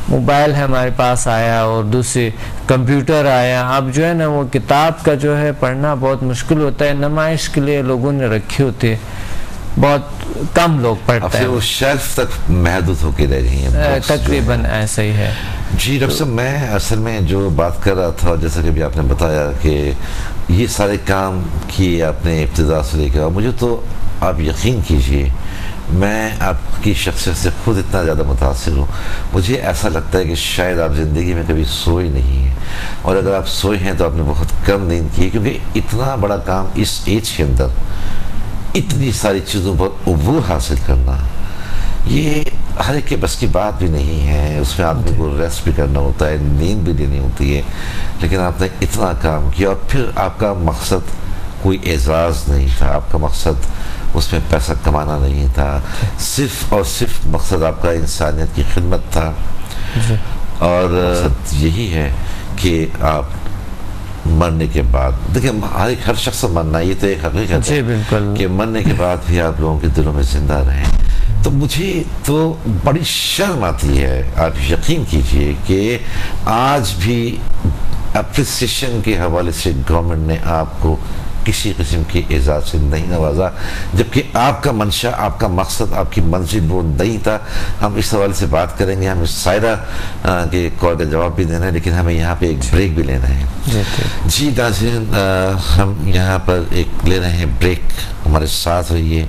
موبائل ہے ہمارے پاس آیا اور دوسرے کمپیوٹر آیا. اب جو ہے نا وہ کتاب کا جو ہے پڑھنا بہت مشکل ہوتا ہے. نمائش کے لیے لوگوں نے رکھی ہوتی ہے, بہت کم لوگ پڑھتے ہیں,
وہ شیلف تک محدود ہو کے رہ گئی ہیں.
تقریباً ایسا ہی ہے.
جی ڈاکٹر صاحب, میں اصل میں جو بات کر رہا تھا, جیسا کہ بھی آپ نے بتایا کہ یہ سارے کام کیے آپ نے ابتدا سے لے کر, مجھے تو آپ یقین کیجئے میں آپ کی شخصیت سے خود اتنا زیادہ متاثر ہوں. مجھے ایسا لگتا ہے کہ شاید آپ زندگی میں کبھی سوئے نہیں ہیں, اور اگر آپ سوئے ہیں تو آپ نے بہت کم نیند کی ہے, کیونکہ اتنا بڑا کام اس ایج کے اندر اتنی ساری چیزوں پر عبور حاصل کرنا یہ ہر ایک کے بس کی بات بھی نہیں ہے. اس میں آدمی کو ریسٹ بھی کرنا ہوتا ہے, نیند بھی لینی ہوتی ہے. لیکن آپ نے اتنا کام کیا, اور پھر آپ کا مقصد کوئی اعزاز نہیں تھا, آپ کا مقصد اس میں پیسہ کمانا نہیں تھا, صرف اور صرف مقصد آپ کا انسانیت کی خدمت تھا. اور مقصد یہی ہے کہ آپ مرنے کے بعد, دیکھیں ہر شخص مرنا یہ تو ایک حقیقت ہے کہ مرنے کے بعد بھی آپ لوگوں کے دلوں میں زندہ رہیں. تو مجھے تو بڑی شرم آتی ہے, آپ یقین کیجئے کہ آج بھی اپریسیشن کے حوالے سے گورنمنٹ نے آپ کو کسی قسم کی اعزاز سے نہیں نوازا, جبکہ آپ کا منشا, آپ کا مقصد, آپ کی منزل وہ نہیں تھا. ہم اس حوالے سے بات کریں گے, ہمیں سائرہ کے کال کا جواب بھی دینا ہے, لیکن ہمیں یہاں پہ ایک بریک بھی لینا ہے. جی ناظرین, ہم یہاں پر ایک لے رہے ہیں بریک, ہمارے ساتھ رہیے,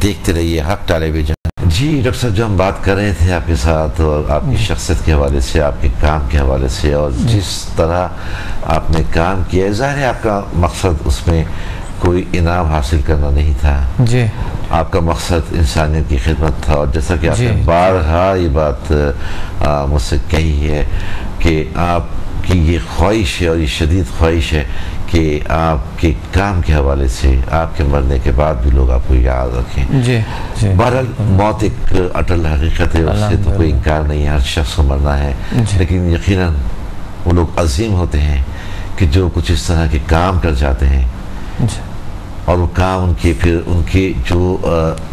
دیکھتے رہیے حق ٹیلی ویژن. جی ڈاکٹر صاحب, جو ہم بات کر رہے تھے آپ کے ساتھ اور آپ کی شخصیت کے حوالے سے, آپ کے کام کے حوالے سے, اور جس طرح آپ نے کام کیا, ظاہر ہے آپ کا مقصد اس میں کوئی انعام حاصل کرنا نہیں تھا. جی, آپ کا مقصد انسانیت کی خدمت تھا. اور جیسا کہ آپ نے بارہا یہ بات مجھ سے کہی ہے کہ آپ کی یہ خواہش ہے, اور یہ شدید خواہش ہے کہ آپ کے کام کے حوالے سے آپ کے مرنے کے بعد بھی لوگ آپ کو یاد رکھیں. جی بہرحال موت ایک اٹل حقیقت ہے, اس سے تو کوئی انکار نہیں ہے, ہر شخص کو مرنا ہے. لیکن یقیناً وہ لوگ عظیم ہوتے ہیں کہ جو کچھ اس طرح کے کام کر جاتے ہیں, اور وہ کام ان کے پھر ان کے جو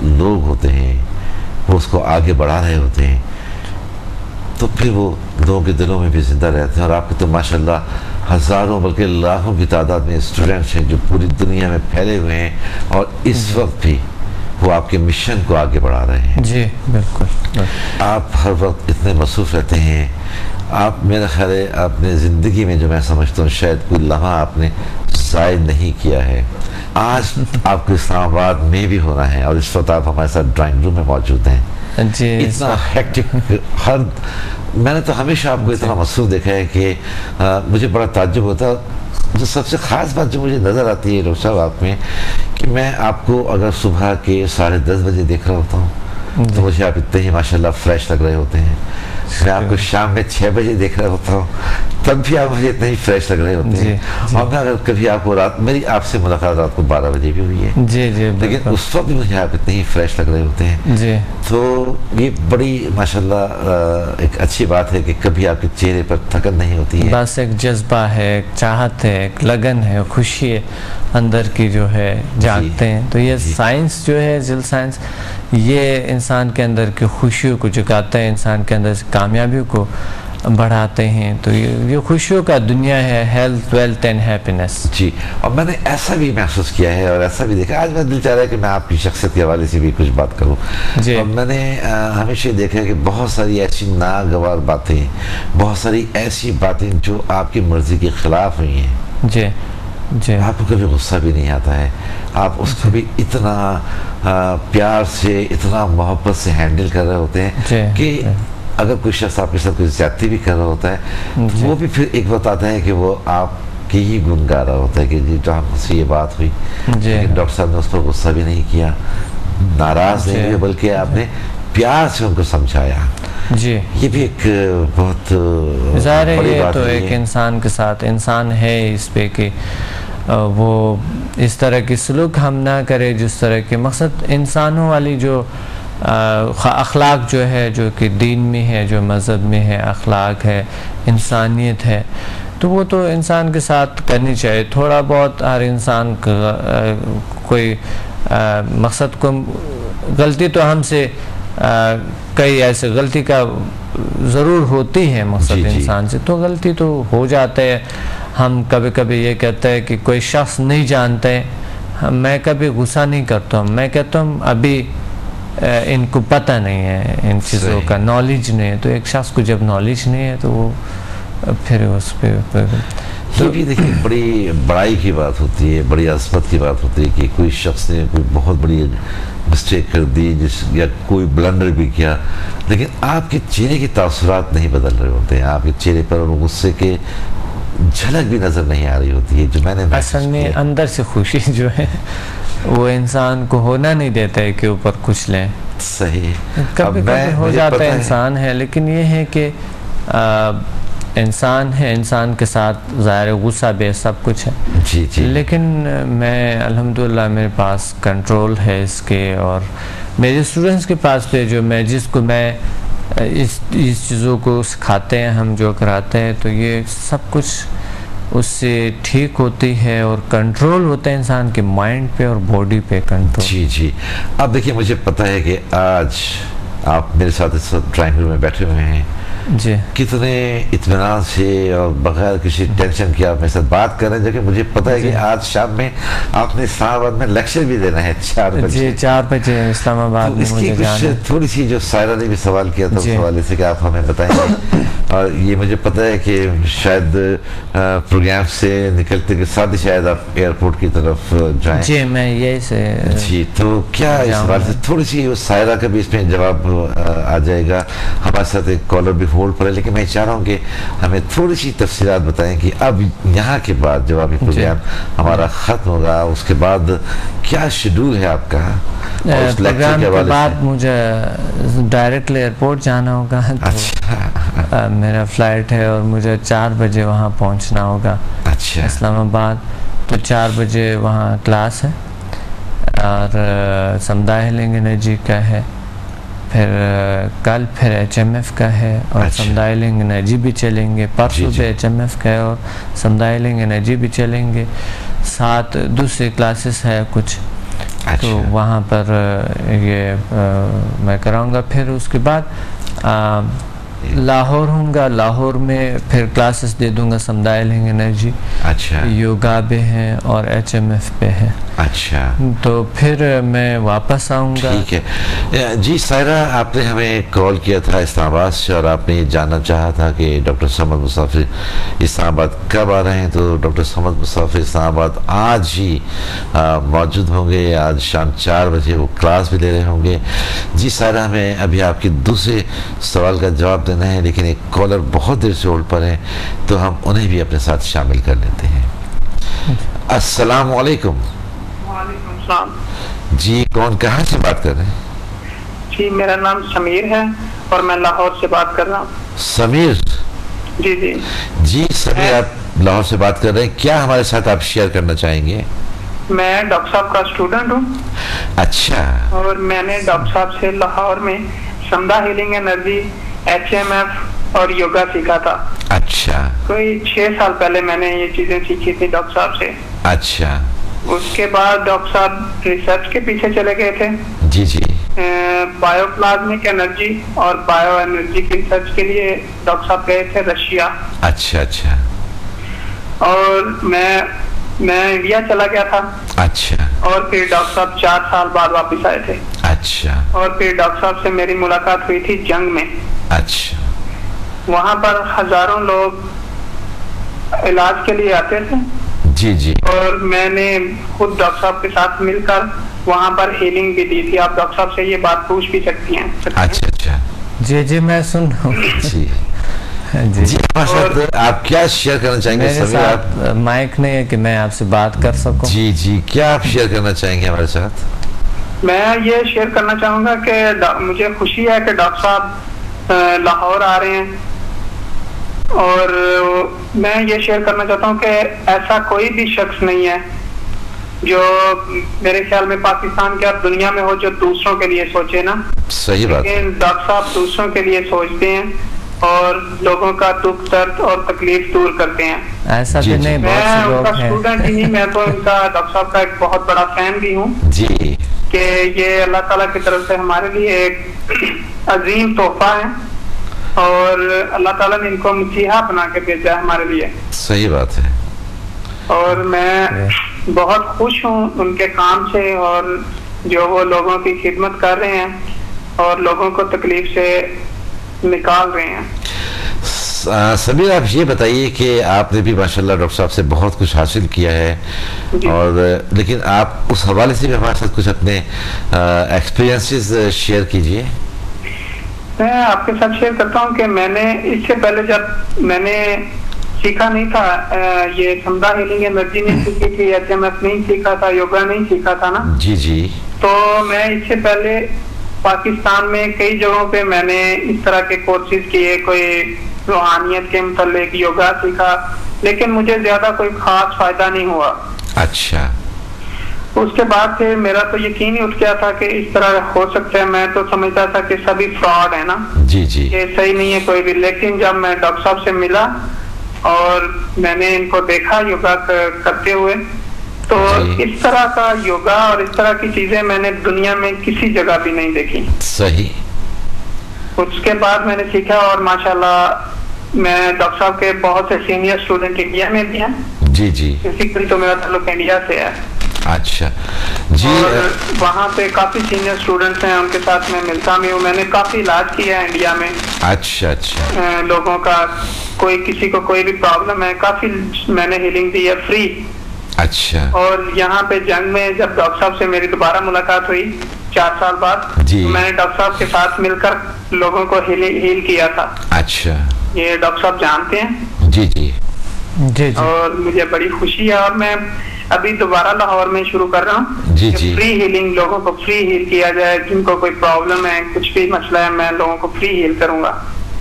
لوگ ہوتے ہیں وہ اس کو آگے بڑھا رہے ہوتے ہیں, تو پھر وہ لوگوں کے دلوں میں بھی زندہ رہتے ہیں. اور آپ کے تو ماشاءاللہ ہزاروں بلکہ لاکھوں کی تعداد میں اسٹوڈنٹس ہیں جو پوری دنیا میں پھیلے ہوئے ہیں, اور اس وقت بھی وہ آپ کے مشن کو آگے بڑھا رہے ہیں. جی بالکل. آپ ہر وقت اتنے مصروف رہتے ہیں, آپ میرا خیال ہے آپ نے زندگی میں جو میں سمجھتا ہوں شاید کوئی لمحہ آپ نے ضائع نہیں کیا ہے. آج آپ کو اسلام آباد میں بھی ہونا ہے, اور اس وقت آپ ہمارے ساتھ ڈرائنگ روم میں موجود ہیں. جی اتنا ہیکٹک, میں نے تو ہمیشہ آپ کو اتنا مصروف دیکھا ہے کہ مجھے بڑا تعجب ہوتا ہے. جو سب سے خاص بات جو مجھے نظر آتی ہے ڈاکٹر صاحب آپ میں, کہ میں آپ کو اگر صبح کے 10:30 بجے دیکھ رہا ہوتا ہوں تو مجھے آپ اتنے ہی ماشاءاللہ فریش لگ رہے ہوتے ہیں. میں آپ کو شام میں 6 بجے دیکھ رہا ہوتا ہوں تب بھی آپ مجھے اتنے ہی فریش لگ رہے ہوتے ہیں. اور میں اگر کبھی آپ کو میری آپ سے ملاقات رات کو 12 بجے بھی ہوئی ہے, لیکن اس وقت بھی مجھے آپ اتنے ہی فریش لگ رہے ہوتے ہیں. تو یہ بڑی ماشاءاللہ ایک اچھی بات ہے کہ کبھی آپ کے چہرے پر تھکن نہیں ہوتی ہے.
بس ایک جذبہ ہے, ایک چاہت ہے, ایک لگن ہے, خوشی ہے اندر کی جو ہے جاگتے ہیں. تو یہ سائنس جو ہے, ذیل سائنس, یہ انسان کے اندر کی خوشیوں کو جگاتا ہے, انسان کے اندر کامیابیوں کو بڑھاتے ہیں. تو یہ خوشیوں کا دنیا ہے, ہیلتھ, ویلتھ اینڈ ہیپینس.
جی, اور میں نے ایسا بھی محسوس کیا ہے اور ایسا بھی دیکھا, آج میں دل چاہ رہا ہے کہ میں آپ کی شخصیت کے حوالے سے بھی کچھ بات کروں. اور میں نے ہمیشہ دیکھا کہ بہت ساری ایسی ناگوار باتیں, بہت ساری ایسی باتیں جو آپ کی مرضی کے خلاف ہوئی ہیں,
جی
آپ کو کبھی غصہ بھی نہیں آتا ہے, آپ اس کو بھی اتنا پیار سے, اتنا محبت سے ہینڈل کر رہے ہوتے ہیں کہ اگر کوئی شخص آپ کے ساتھ کوئی زیادتی بھی کر رہا ہوتا ہے وہ بھی پھر ایک وقت آتا ہے کہ وہ آپ کی ہی گن گا رہا ہوتا ہے کہ جی مجھ سے یہ بات ہوئی, لیکن ڈاکٹر صاحب نے اس پر غصہ بھی نہیں کیا, ناراض نہیں ہوئے, بلکہ آپ نے پیار سے ان کو سمجھایا.
جی
یہ بھی ایک بہت
ظاہر ہے, یہ تو ایک انسان کے ساتھ انسان ہے اس پہ کہ وہ اس طرح کی سلوک ہم نہ کرے جس طرح کے مقصد انسانوں والی جو اخلاق جو ہے, جو کہ دین میں ہے, جو مذہب میں ہے, اخلاق ہے, انسانیت ہے, تو وہ تو انسان کے ساتھ کرنی چاہیے. تھوڑا بہت ہر انسان کوئی مقصد کو غلطی تو ہم سے کئی ایسے غلطی کا ضرور ہوتی ہے مقصد انسان سے, تو غلطی تو ہو جاتا ہے. ہم کبھی کبھی یہ کہتے ہیں کہ کوئی شخص نہیں جانتا ہے, میں کبھی غصہ نہیں کرتا ہوں, میں کہتا ہوں ابھی ان کو پتہ نہیں ہے ان چیزوں کا, نالج نہیں ہے. تو ایک شخص کو جب نالج نہیں ہے تو وہ پھر اس پہ
یہ بھی دیکھیں بڑی بڑائی کی بات ہوتی ہے, بڑی عظمت کی بات ہوتی ہے کہ کوئی شخص نے کوئی بہت بڑی مسٹیک کر دی یا کوئی بلنڈر بھی کیا, لیکن آپ کے چہرے کے تاثرات نہیں بدل رہے ہوتے ہیں, آپ کے چہرے پر غصے کے جھلک بھی نظر نہیں آ رہی ہوتی ہے. جو میں نے
اصل میں اندر سے خوشی جو ہے وہ انسان کو ہونا نہیں دیتا ہے کہ اوپر کچھ لیں.
صحیح,
کبھی کبھی ہو جاتا ہے, انسان ہے, لیکن یہ ہے کہ انسان ہے, انسان کے ساتھ ظاہر غصہ بے سب کچھ ہے.
جی جی,
لیکن میں الحمدللہ میرے پاس کنٹرول ہے اس کے, اور میرے اسٹوڈنٹس کے پاس پہ جو میں جس کو میں اس چیزوں کو سکھاتے ہیں, ہم جو کراتے ہیں, تو یہ سب کچھ اس سے ٹھیک ہوتی ہے اور کنٹرول ہوتا ہے انسان کے مائنڈ پہ اور باڈی پہ کنٹرول.
جی جی. اب دیکھیے مجھے پتہ ہے کہ آج آپ میرے ساتھ اس وقت ڈرائنگ روم میں بیٹھے ہوئے ہیں,
جی
کتنے اطمینان سے اور بغیر کسی ٹینشن کے آپ میرے ساتھ بات کر رہے ہیں, جو کہ مجھے پتہ ہے کہ آج شام میں آپ نے اسلام آباد میں لیکچر بھی دینا ہے 4 بجے.
جی 4 بجے اسلام آباد میں مجھے جانا ہے.
تھوڑی سی جو سائرہ نے بھی سوال کیا تھا اس حوالے سے کہ آپ ہمیں بتائیں گے, اور یہ مجھے پتہ ہے کہ شاید پروگرام سے نکلتے کے ساتھ ہی شاید آپ ایئرپورٹ کی طرف جائیں.
جی میں یہی سے
جی, تو کیا اس حوالے سے تھوڑی سی سائرہ کا بھی اس میں جواب آ جائے گا. ہمارے ساتھ ایک کالر بھی ہولڈ پر ہے, لیکن میں چاہ رہا ہوں کہ ہمیں تھوڑی سی تفصیلات بتائیں کہ اب یہاں کے بعد جب آپ پروگرام ہمارا ختم ہوگا اس کے بعد کیا شیڈول ہے آپ کا.
پروگرام کے بعد مجھے ڈائریکٹلی ایئرپورٹ جانا ہوگا. اچھا, میرا فلائٹ ہے اور مجھے 4 بجے وہاں پہنچنا ہوگا.
اچھا,
اسلام آباد. تو 4 بجے وہاں کلاس ہے, اور سمدہ ہیلنگ انرجی کا ہے, پھر کل پھر HMF کا ہے, اور سمدہ ہیلنگ انرجی بھی چلیں گے. پرسوں بھی HMF کا ہے اور سمدہ ہیلنگ انرجی بھی چلیں گے. ساتھ دوسری کلاسز ہے کچھ, تو وہاں پر یہ میں کراؤں گا. پھر اس کے بعد لاہور ہوں گا, لاہور میں پھر کلاسز دے دوں گا سمدہ ہیلنگ انرجی.
اچھا,
یوگا بھی ہے اور HMF پہ ہے.
اچھا,
تو پھر میں واپس آؤں گا.
ٹھیک ہے. جی سائرہ, آپ نے ہمیں کال کیا تھا اسلام آباد سے, اور آپ نے یہ جاننا چاہا تھا کہ ڈاکٹر صمد مسافر اسلام آباد کب آ رہے ہیں. تو ڈاکٹر صمد مسافر اسلام آباد آج ہی موجود ہوں گے. آج شام 4 بجے وہ کلاس بھی لے رہے ہوں گے. جی سائرہ, ہمیں ابھی آپ کے دوسرے سوال کا جواب دینا ہے, لیکن ایک کالر بہت دیر سے ہولڈ پر ہیں, تو ہم انہیں بھی اپنے ساتھ شامل کر لیتے ہیں. السلام علیکم.
وعلیکم السلام.
جی کون کہاں سے بات کر رہے ہیں؟
جی میرا نام سمیر ہے اور میں لاہور سے بات کر رہا ہوں.
سمیر
جی جی
جی. سمیر, آپ لاہور سے بات کر رہے ہیں, کیا ہمارے ساتھ آپ شیئر کرنا چاہیں گے؟
میں ڈاکٹر صاحب کا اسٹوڈنٹ ہوں.
اچھا,
اور میں نے ڈاکٹر صاحب سے لاہور میں سمدہ ہیلنگ انرجی, HMF اور یوگا سیکھا تھا.
اچھا,
کوئی 6 سال پہلے میں نے یہ چیزیں سیکھی تھی ڈاکٹر صاحب سے.
اچھا.
اس کے بعد ڈاکٹر صاحب ریسرچ کے پیچھے چلے گئے تھے.
جی جی.
بایو پلازمک انرجی اور بایو انرجی کی ریسرچ کے لیے ڈاکٹر صاحب گئے تھے رشیا.
اچھا اچھا.
اور میں انڈیا چلا گیا تھا.
اچھا.
اور پھر ڈاکٹر صاحب 4 سال بعد واپس آئے تھے.
اچھا.
اور پھر ڈاکٹر صاحب سے میری ملاقات ہوئی تھی جنگ میں.
اچھا.
وہاں پر ہزاروں لوگ علاج کے لیے آتے تھے.
جی جی.
اور میں نے خود ڈاکٹر صاحب کے ساتھ مل کر وہاں پر ہیلنگ بھی دی تھی. آپ ڈاکٹر صاحب سے یہ بات پوچھ بھی سکتی ہیں.
اچھا اچھا.
جی جی میں سن رہا ہوں.
جی جی آپ کیا شیئر کرنا چاہیں گے؟
میرے ساتھ مائک نہیں ہے کہ میں آپ سے بات کر سکوں.
جی جی کیا آپ شیئر کرنا چاہیں گے ہمارے ساتھ؟
میں یہ شیئر کرنا چاہوں گا کہ مجھے خوشی ہے کہ ڈاکٹر صاحب لاہور آ رہے ہیں, اور میں یہ شیئر کرنا چاہتا ہوں کہ ایسا کوئی بھی شخص نہیں ہے جو میرے خیال میں پاکستان کے اور دنیا میں ہو جو دوسروں کے لیے سوچے نا.
صحیح بات.
لیکن ڈاکٹر صاحب دوسروں کے لیے سوچتے ہیں اور لوگوں کا دکھ درد اور تکلیف دور کرتے ہیں.
ایسا بھی نہیں,
میں ان کا اسٹوڈنٹ ہی نہیں, میں تو ان کا ڈاکٹر صاحب کا ایک بہت بڑا فین بھی ہوں.
جی
کہ یہ اللہ تعالیٰ کی طرف سے ہمارے لیے ایک عظیم تحفہ ہے, اور اللہ تعالیٰ نے ان کو مسیحا بنا کے بھیجا ہے ہمارے لیے.
صحیح بات ہے.
اور میں بہت خوش ہوں ان کے کام سے, اور جو وہ لوگوں کی خدمت کر رہے ہیں اور لوگوں کو تکلیف سے نکال رہے ہیں.
سمیر آپ یہ بتائیے کہ آپ نے بھی ماشاءاللہ ڈاکٹر صاحب سے بہت کچھ حاصل کیا ہے, اور لیکن آپ اس حوالے سے بھی ہمارے ساتھ کچھ اپنے ایکسپیرینسز شیئر کیجئے.
میں آپ کے ساتھ شیئر کرتا ہوں کہ میں نے اس سے پہلے جب میں نے سیکھا نہیں تھا, یہ سمدھا ہیلنگ انرجی نہیں سیکھی تھی, HMF نہیں سیکھا تھا, یوگا نہیں سیکھا تھا نا.
جی جی.
تو میں اس سے پہلے پاکستان میں کئی جگہوں پہ میں نے اس طرح کے کورسز کیے, کوئی روحانیت کے متعلق یوگا سیکھا, لیکن مجھے زیادہ کوئی خاص فائدہ نہیں ہوا.
اچھا.
اس کے بعد پھر میرا تو یقین ہی اٹھ گیا تھا کہ اس طرح ہو سکتا ہے. میں تو سمجھتا تھا کہ سبھی فراڈ ہے نا.
جی جی.
یہ صحیح نہیں ہے کوئی بھی. لیکن جب میں ڈاکٹر صاحب سے ملا اور میں نے ان کو دیکھا یوگا کرتے ہوئے, تو اس طرح کا یوگا اور اس طرح کی چیزیں میں نے دنیا میں کسی جگہ بھی نہیں دیکھی.
صحیح.
اس کے بعد میں نے سیکھا, اور ماشاءاللہ میں ڈاکٹر صاحب کے بہت سے سینئر اسٹوڈنٹ انڈیا میں بھی ہیں.
جی جی.
بیسیکلی تو میرا تعلق انڈیا سے ہے.
اچھا جی.
اور وہاں پہ کافی سینئر اسٹوڈنٹس ہیں, ان کے ساتھ میں ملتا بھی ہوں. میں نے کافی علاج کیا ہے انڈیا میں.
اچھا اچھا.
لوگوں کا کوئی کسی کو کوئی بھی پرابلم ہے, کافی میں نے ہیلنگ دی ہے فری.
اچھا.
اور یہاں پہ جنگ میں جب ڈاکٹر صاحب سے میری دوبارہ ملاقات ہوئی 4 سال بعد, میں نے ڈاکٹر صاحب کے ساتھ مل کر لوگوں کو ہیل کیا تھا.
اچھا.
یہ ڈاکٹر صاحب جانتے ہیں.
جی جی
جی.
اور مجھے بڑی خوشی ہے, اور میں ابھی دوبارہ لاہور میں شروع کر رہا ہوں.
جی جی.
فری ہیلنگ, لوگوں کو فری ہیل کیا جائے. جن کو کوئی پرابلم ہے, کچھ بھی مسئلہ ہے, میں لوگوں کو فری ہیل کروں گا.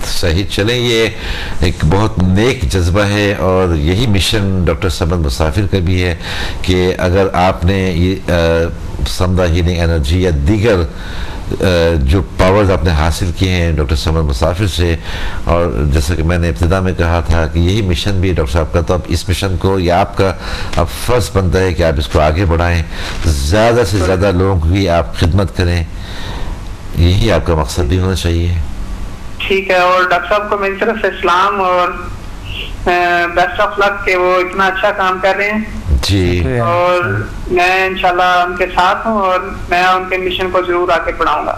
صحیح. چلیں, یہ ایک بہت نیک جذبہ ہے, اور یہی مشن ڈاکٹر صمد مسافر کا بھی ہے کہ اگر آپ نے یہ سمدھا ہیلنگ انرجی یا دیگر جو پاورز آپ نے حاصل کیے ہیں ڈاکٹر صمد مسافر سے, اور جیسا کہ میں نے ابتدا میں کہا تھا کہ یہی مشن بھی ڈاکٹر صاحب کا, تو اب اس مشن کو یا آپ کا اب فرض بنتا ہے کہ آپ اس کو آگے بڑھائیں, زیادہ سے زیادہ لوگوں کی آپ خدمت کریں. یہی آپ کا مقصد بھی ہونا چاہیے.
ٹھیک ہے. اور ڈاکٹر صاحب کو میری طرف سے اسلام اور بیسٹ آف لک کہ وہ اتنا اچھا کام کر رہے ہیں.
جی.
اور میں انشاءاللہ ان کے ساتھ ہوں, اور میں ان کے مشن کو ضرور آگے بڑھاؤں گا.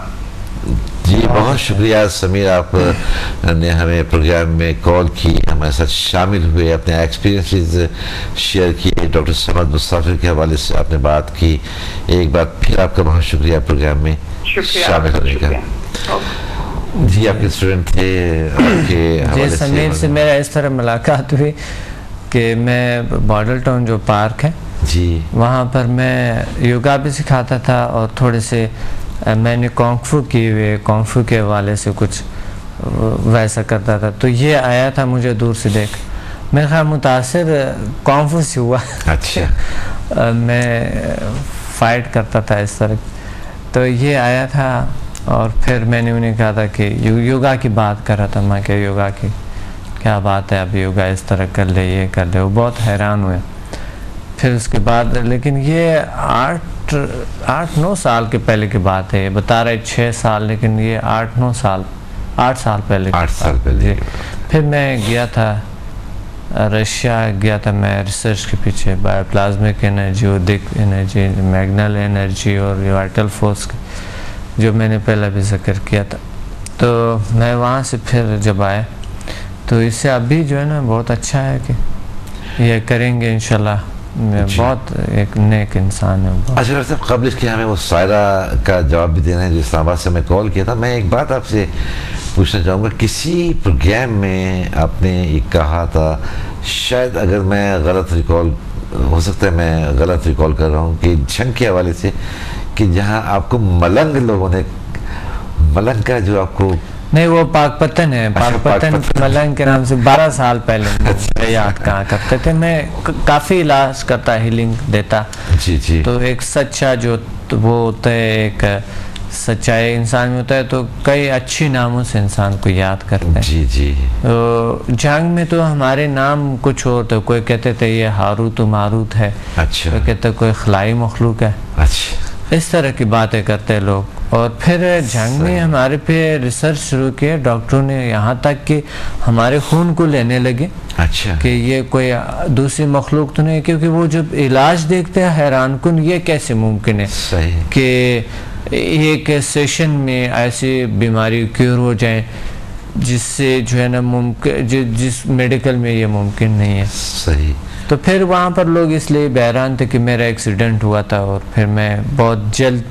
جی بہت شکریہ سمیر, آپ نے ہمیں پروگرام میں کال کی, ہمارے ساتھ شامل ہوئے, اپنے ایکسپیرینسز شیئر کیے, ڈاکٹر صمد مسافر کے حوالے سے آپ نے بات کی. ایک بار پھر آپ کا بہت شکریہ پروگرام میں شامل ہونے کا. جی آپ کے اسٹوڈنٹ تھے,
جی سمیر سے میرا اس طرح ملاقات ہوئی کہ میں ماڈل ٹاؤن جو پارک ہے,
جی
وہاں پر میں یوگا بھی سکھاتا تھا, اور تھوڑے سے میں نے کونگ کیے ہوئے, کونگ کے حوالے سے کچھ ویسا کرتا تھا. تو یہ آیا تھا مجھے دور سے دیکھ, میرے خیال متاثر کونگ سے ہوا.
اچھا.
میں فائٹ کرتا تھا اس طرح. تو یہ آیا تھا, اور پھر میں نے انہیں کہا تھا کہ یوگا کی بات کر رہا تھا میں کہ یوگا کی کیا بات ہے, اب یوگا اس طرح کر لے, یہ کر لے. وہ بہت حیران ہوئے. پھر اس کے بعد, لیکن یہ 8-9 سال کے پہلے کی بات ہے. یہ بتا رہے 6 سال, لیکن یہ 8 سال پہلے.
8 سال پہلے.
جی. پھر میں گیا تھا رشیا, گیا تھا میں ریسرچ کے پیچھے, بایو پلازمک انرجی, اودک انرجی, میگنل انرجی اور وائٹل فورس کی, جو میں نے پہلے بھی ذکر کیا تھا. تو میں وہاں سے پھر جب آیا, تو اس سے ابھی جو ہے نا بہت اچھا ہے کہ یہ کریں گے انشاءاللہ. بہت ایک نیک انسان ہے.
اچھا ڈاکٹر صاحب، قبل اس کے ہمیں وہ سائرہ کا جواب بھی دینا ہے جو اسلام آباد سے میں کال کیا تھا. میں ایک بات آپ سے پوچھنا چاہوں گا، کسی پروگرام میں آپ نے یہ کہا تھا، شاید اگر میں غلط ریکال، ہو سکتا ہے میں غلط ریکال کر رہا ہوں، کہ جنگ کے حوالے سے، کہ جہاں آپ کو ملنگ لوگوں نے، ملنگ کا جو آپ کو،
نہیں وہ پاک پتن ہے، پاک پتن ملنگ کے نام سے 12 سال پہلے یاد کہا کرتے تھے. میں کافی علاج کرتا، ہیلنگ دیتا.
جی
تو ایک سچا جو وہ ہوتا ہے، ایک سچائی انسان میں ہوتا ہے، تو کئی اچھی ناموں سے انسان کو یاد کرتے ہیں.
جی
جنگ میں تو ہمارے نام کچھ اور تھے. کوئی کہتے تھے یہ ہاروت و ماروت ہے،
اچھا،
کوئی کہتے کوئی خلائی مخلوق ہے.
اچھا،
اس طرح کی باتیں کرتے ہیں لوگ. اور پھر جنگ میں ہمارے پہ ریسرچ شروع کیا ڈاکٹروں نے، یہاں تک کہ ہمارے خون کو لینے لگے.
اچھا،
کہ یہ کوئی دوسری مخلوق تو نہیں، کیونکہ وہ جب علاج دیکھتے ہیں حیران کن، یہ کیسے ممکن ہے
صحیح
کہ ایک سیشن میں ایسی بیماری کیور ہو جائے جس سے جو ہے نا ممکن، جس میڈیکل میں یہ ممکن نہیں ہے.
صحیح.
تو پھر وہاں پر لوگ اس لیے بحران تھے کہ میرا ایکسیڈنٹ ہوا تھا اور پھر میں بہت جلد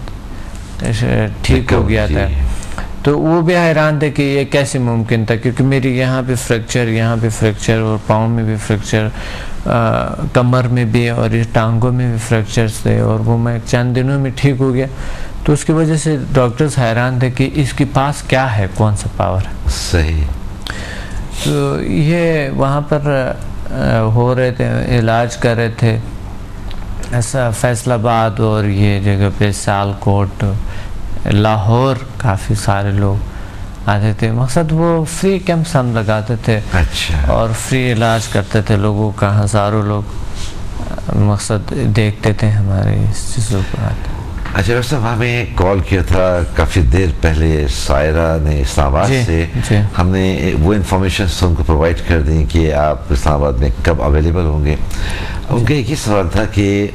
ٹھیک ہو گیا تھا. تو وہ بھی حیران تھے کہ یہ کیسے ممکن تھا، کیونکہ میری یہاں پہ فریکچر، یہاں پہ فریکچر، اور پاؤں میں بھی فریکچر، کمر میں بھی، اور ٹانگوں میں بھی فریکچرز تھے، اور وہ میں چند دنوں میں ٹھیک ہو گیا. تو اس کی وجہ سے ڈاکٹرز حیران تھے کہ اس کے پاس کیا ہے، کون سا پاور ہے.
صحیح.
تو یہ وہاں پر ہو رہے تھے، علاج کر رہے تھے. ایسا فیصل آباد اور یہ جگہ پہ سیالکوٹ، لاہور کافی سارے لوگ آتے تھے. مقصد وہ فری کیمپس ہم لگاتے تھے.
اچھا.
اور فری علاج کرتے تھے لوگوں کا. ہزاروں لوگ مقصد دیکھتے تھے ہمارے اس چیزوں کو.
اچھا ڈاکٹر صاحب، ہمیں کال کیا تھا کافی دیر پہلے سائرہ نے اسلام آباد سے. ہم نے وہ انفارمیشنس ان کو پرووائڈ کر دیں کہ آپ اسلام آباد میں کب اویلیبل ہوں گے. ان کا ایک ہی سوال تھا کہ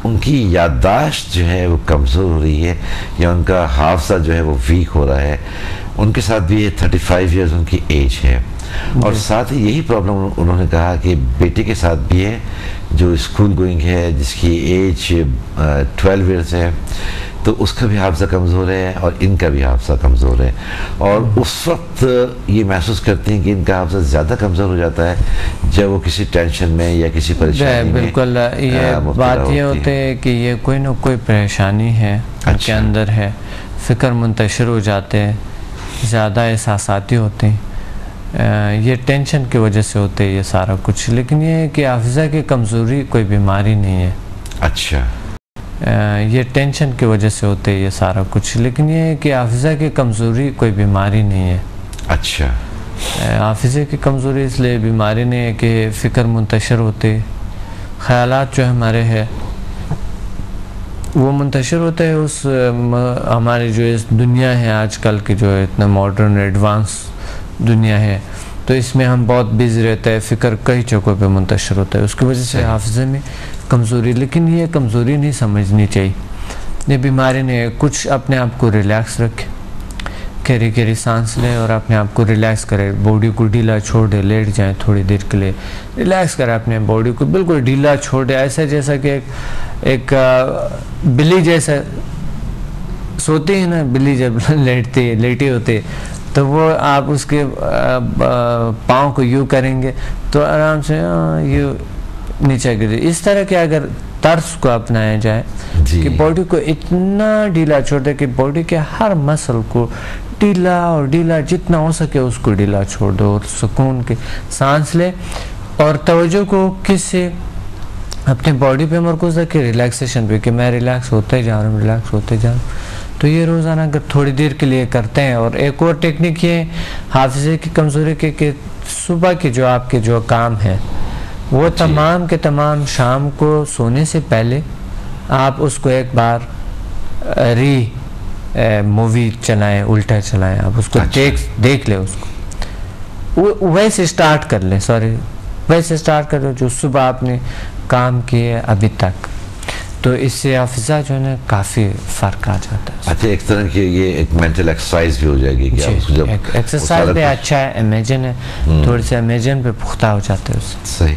ان کی یادداشت جو ہے وہ کمزور ہو رہی ہے، یا ان کا حافظہ جو ہے وہ ویک ہو رہا ہے. ان کے ساتھ بھی 35 ایئرز ان کی ایج ہے، اور ساتھ ہی یہی پرابلم انہوں نے کہا کہ بیٹے کے ساتھ بھی ہے جو اسکول گوئنگ ہے، جس کی ایج 12 ایئرز ہے. تو اس کا بھی حافظہ کمزور ہے اور ان کا بھی حافظہ کمزور ہے. اور اس وقت یہ محسوس کرتے ہیں کہ ان کا حافظہ زیادہ کمزور ہو جاتا ہے جب وہ کسی ٹینشن میں یا کسی پریشانی میں.
بالکل، یہ بات یہ ہوتی ہے کہ یہ کوئی نہ کوئی پریشانی ہے ان کے اندر ہے. فکر منتشر ہو جاتے ہیں، زیادہ احساساتی ہوتے ہیں. یہ ٹینشن کی وجہ سے ہوتے ہیں یہ سارا کچھ. لیکن یہ ہے کہ حافظہ کی کمزوری کوئی بیماری نہیں ہے.
اچھا.
یہ ٹینشن کی وجہ سے ہوتے ہیں یہ سارا کچھ. لیکن یہ ہے کہ حافظہ کی کمزوری کوئی بیماری نہیں ہے.
اچھا.
حافظے کی کمزوری اس لیے بیماری نہیں ہے کہ فکر منتشر ہوتے، خیالات جو ہمارے ہے وہ منتشر ہوتا ہے. اس ہماری جو اس دنیا ہے آج کل کی، جو اتنا ماڈرن ایڈوانس دنیا ہے، تو اس میں ہم بہت بزی رہتے ہیں، فکر کئی جگہوں پہ منتشر ہوتا ہے. اس کی وجہ سے حافظے میں کمزوری. لیکن یہ کمزوری نہیں سمجھنی چاہیے، یہ بیماری نہیں ہے. کچھ اپنے آپ کو ریلیکس رکھے، گہری گہری سانس لے اور اپنے آپ کو ریلیکس کرے. باڈی کو ڈھیلا چھوڑ دے، لیٹ جائیں تھوڑی دیر کے لیے، ریلیکس کرے اپنے باڈی کو، بالکل ڈھیلا چھوڑ دے. ایسا جیسا کہ ایک بلی جیسا سوتی ہے نا، بلی جب لیٹی ہوتی ہے تو وہ آپ اس کے پاؤں کو یوں کریں گے تو آرام سے یوں نیچے گرے. اس طرح کے اگر طرز کو اپنایا جائے کہ باڈی کو اتنا ڈھیلا چھوڑ دے کہ باڈی کے ہر مسل کو ڈھیلا اور ڈھیلا جتنا ہو سکے اس کو ڈھیلا چھوڑ دو، اور سکون کے سانس لے اور توجہ کو کس سے اپنے باڈی پہ مرکوز رکھے، ریلیکسیشن پہ، کہ میں ریلیکس ہوتے جا رہا ہوں، ریلیکس ہوتے جا رہا ہوں. تو یہ روزانہ اگر تھوڑی دیر کے لیے کرتے ہیں. اور ایک اور ٹیکنیک یہ حافظے کی کمزوری کے کہ صبح کے جو آپ کے جو کام ہیں وہ تمام کے تمام شام کو سونے سے پہلے آپ اس کو ایک بار مووی چلائیں، الٹا چلائیں، آپ اس کو دیکھ لیں، اس کو ویسے سٹارٹ کر لیں. ویسے سٹارٹ کر لیں جو صبح آپ نے کام کیے ابھی تک. تو اس سے حافظہ جو ہے نا کافی فرق آ جاتا ہے.
اچھا ایک طرح کی یہ ایک مینٹل ایکسرسائز بھی ہو جائے گی کہ
ایکسرسائز بھی اچھا ہے, امیجن ہے, تھوڑی سی امیجن پہ پختہ ہو جاتے ہیں اس سے.
صحیح.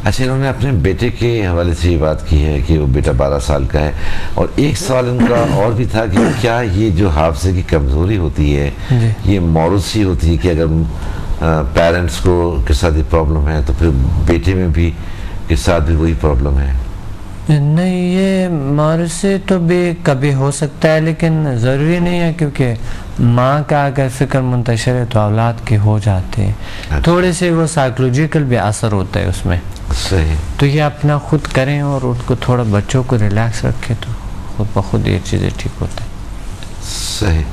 اچھا انہوں نے اپنے بیٹے کے حوالے سے یہ بات کی ہے کہ وہ بیٹا 12 سال کا ہے, اور ایک سوال ان کا اور بھی تھا کہ کیا یہ جو حافظے کی کمزوری ہوتی ہے یہ موروثی ہوتی ہے کہ اگر پیرنٹس کو کے ساتھ یہ پرابلم ہے تو پھر بیٹے میں بھی کے ساتھ بھی وہی پرابلم ہے؟
نہیں, یہ موروثی تو بھی کبھی ہو سکتا ہے لیکن ضروری نہیں ہے, کیونکہ ماں کا اگر فکر منتشر ہے تو اولاد کے ہو جاتے ہیں. تھوڑے سے وہ سائیکولوجیکل بھی اثر ہوتا ہے اس میں.
صحیح.
تو یہ اپنا خود کریں اور ان کو تھوڑا بچوں کو ریلیکس رکھیں تو خود بخود یہ چیزیں ٹھیک ہوتا ہے.
صحیح.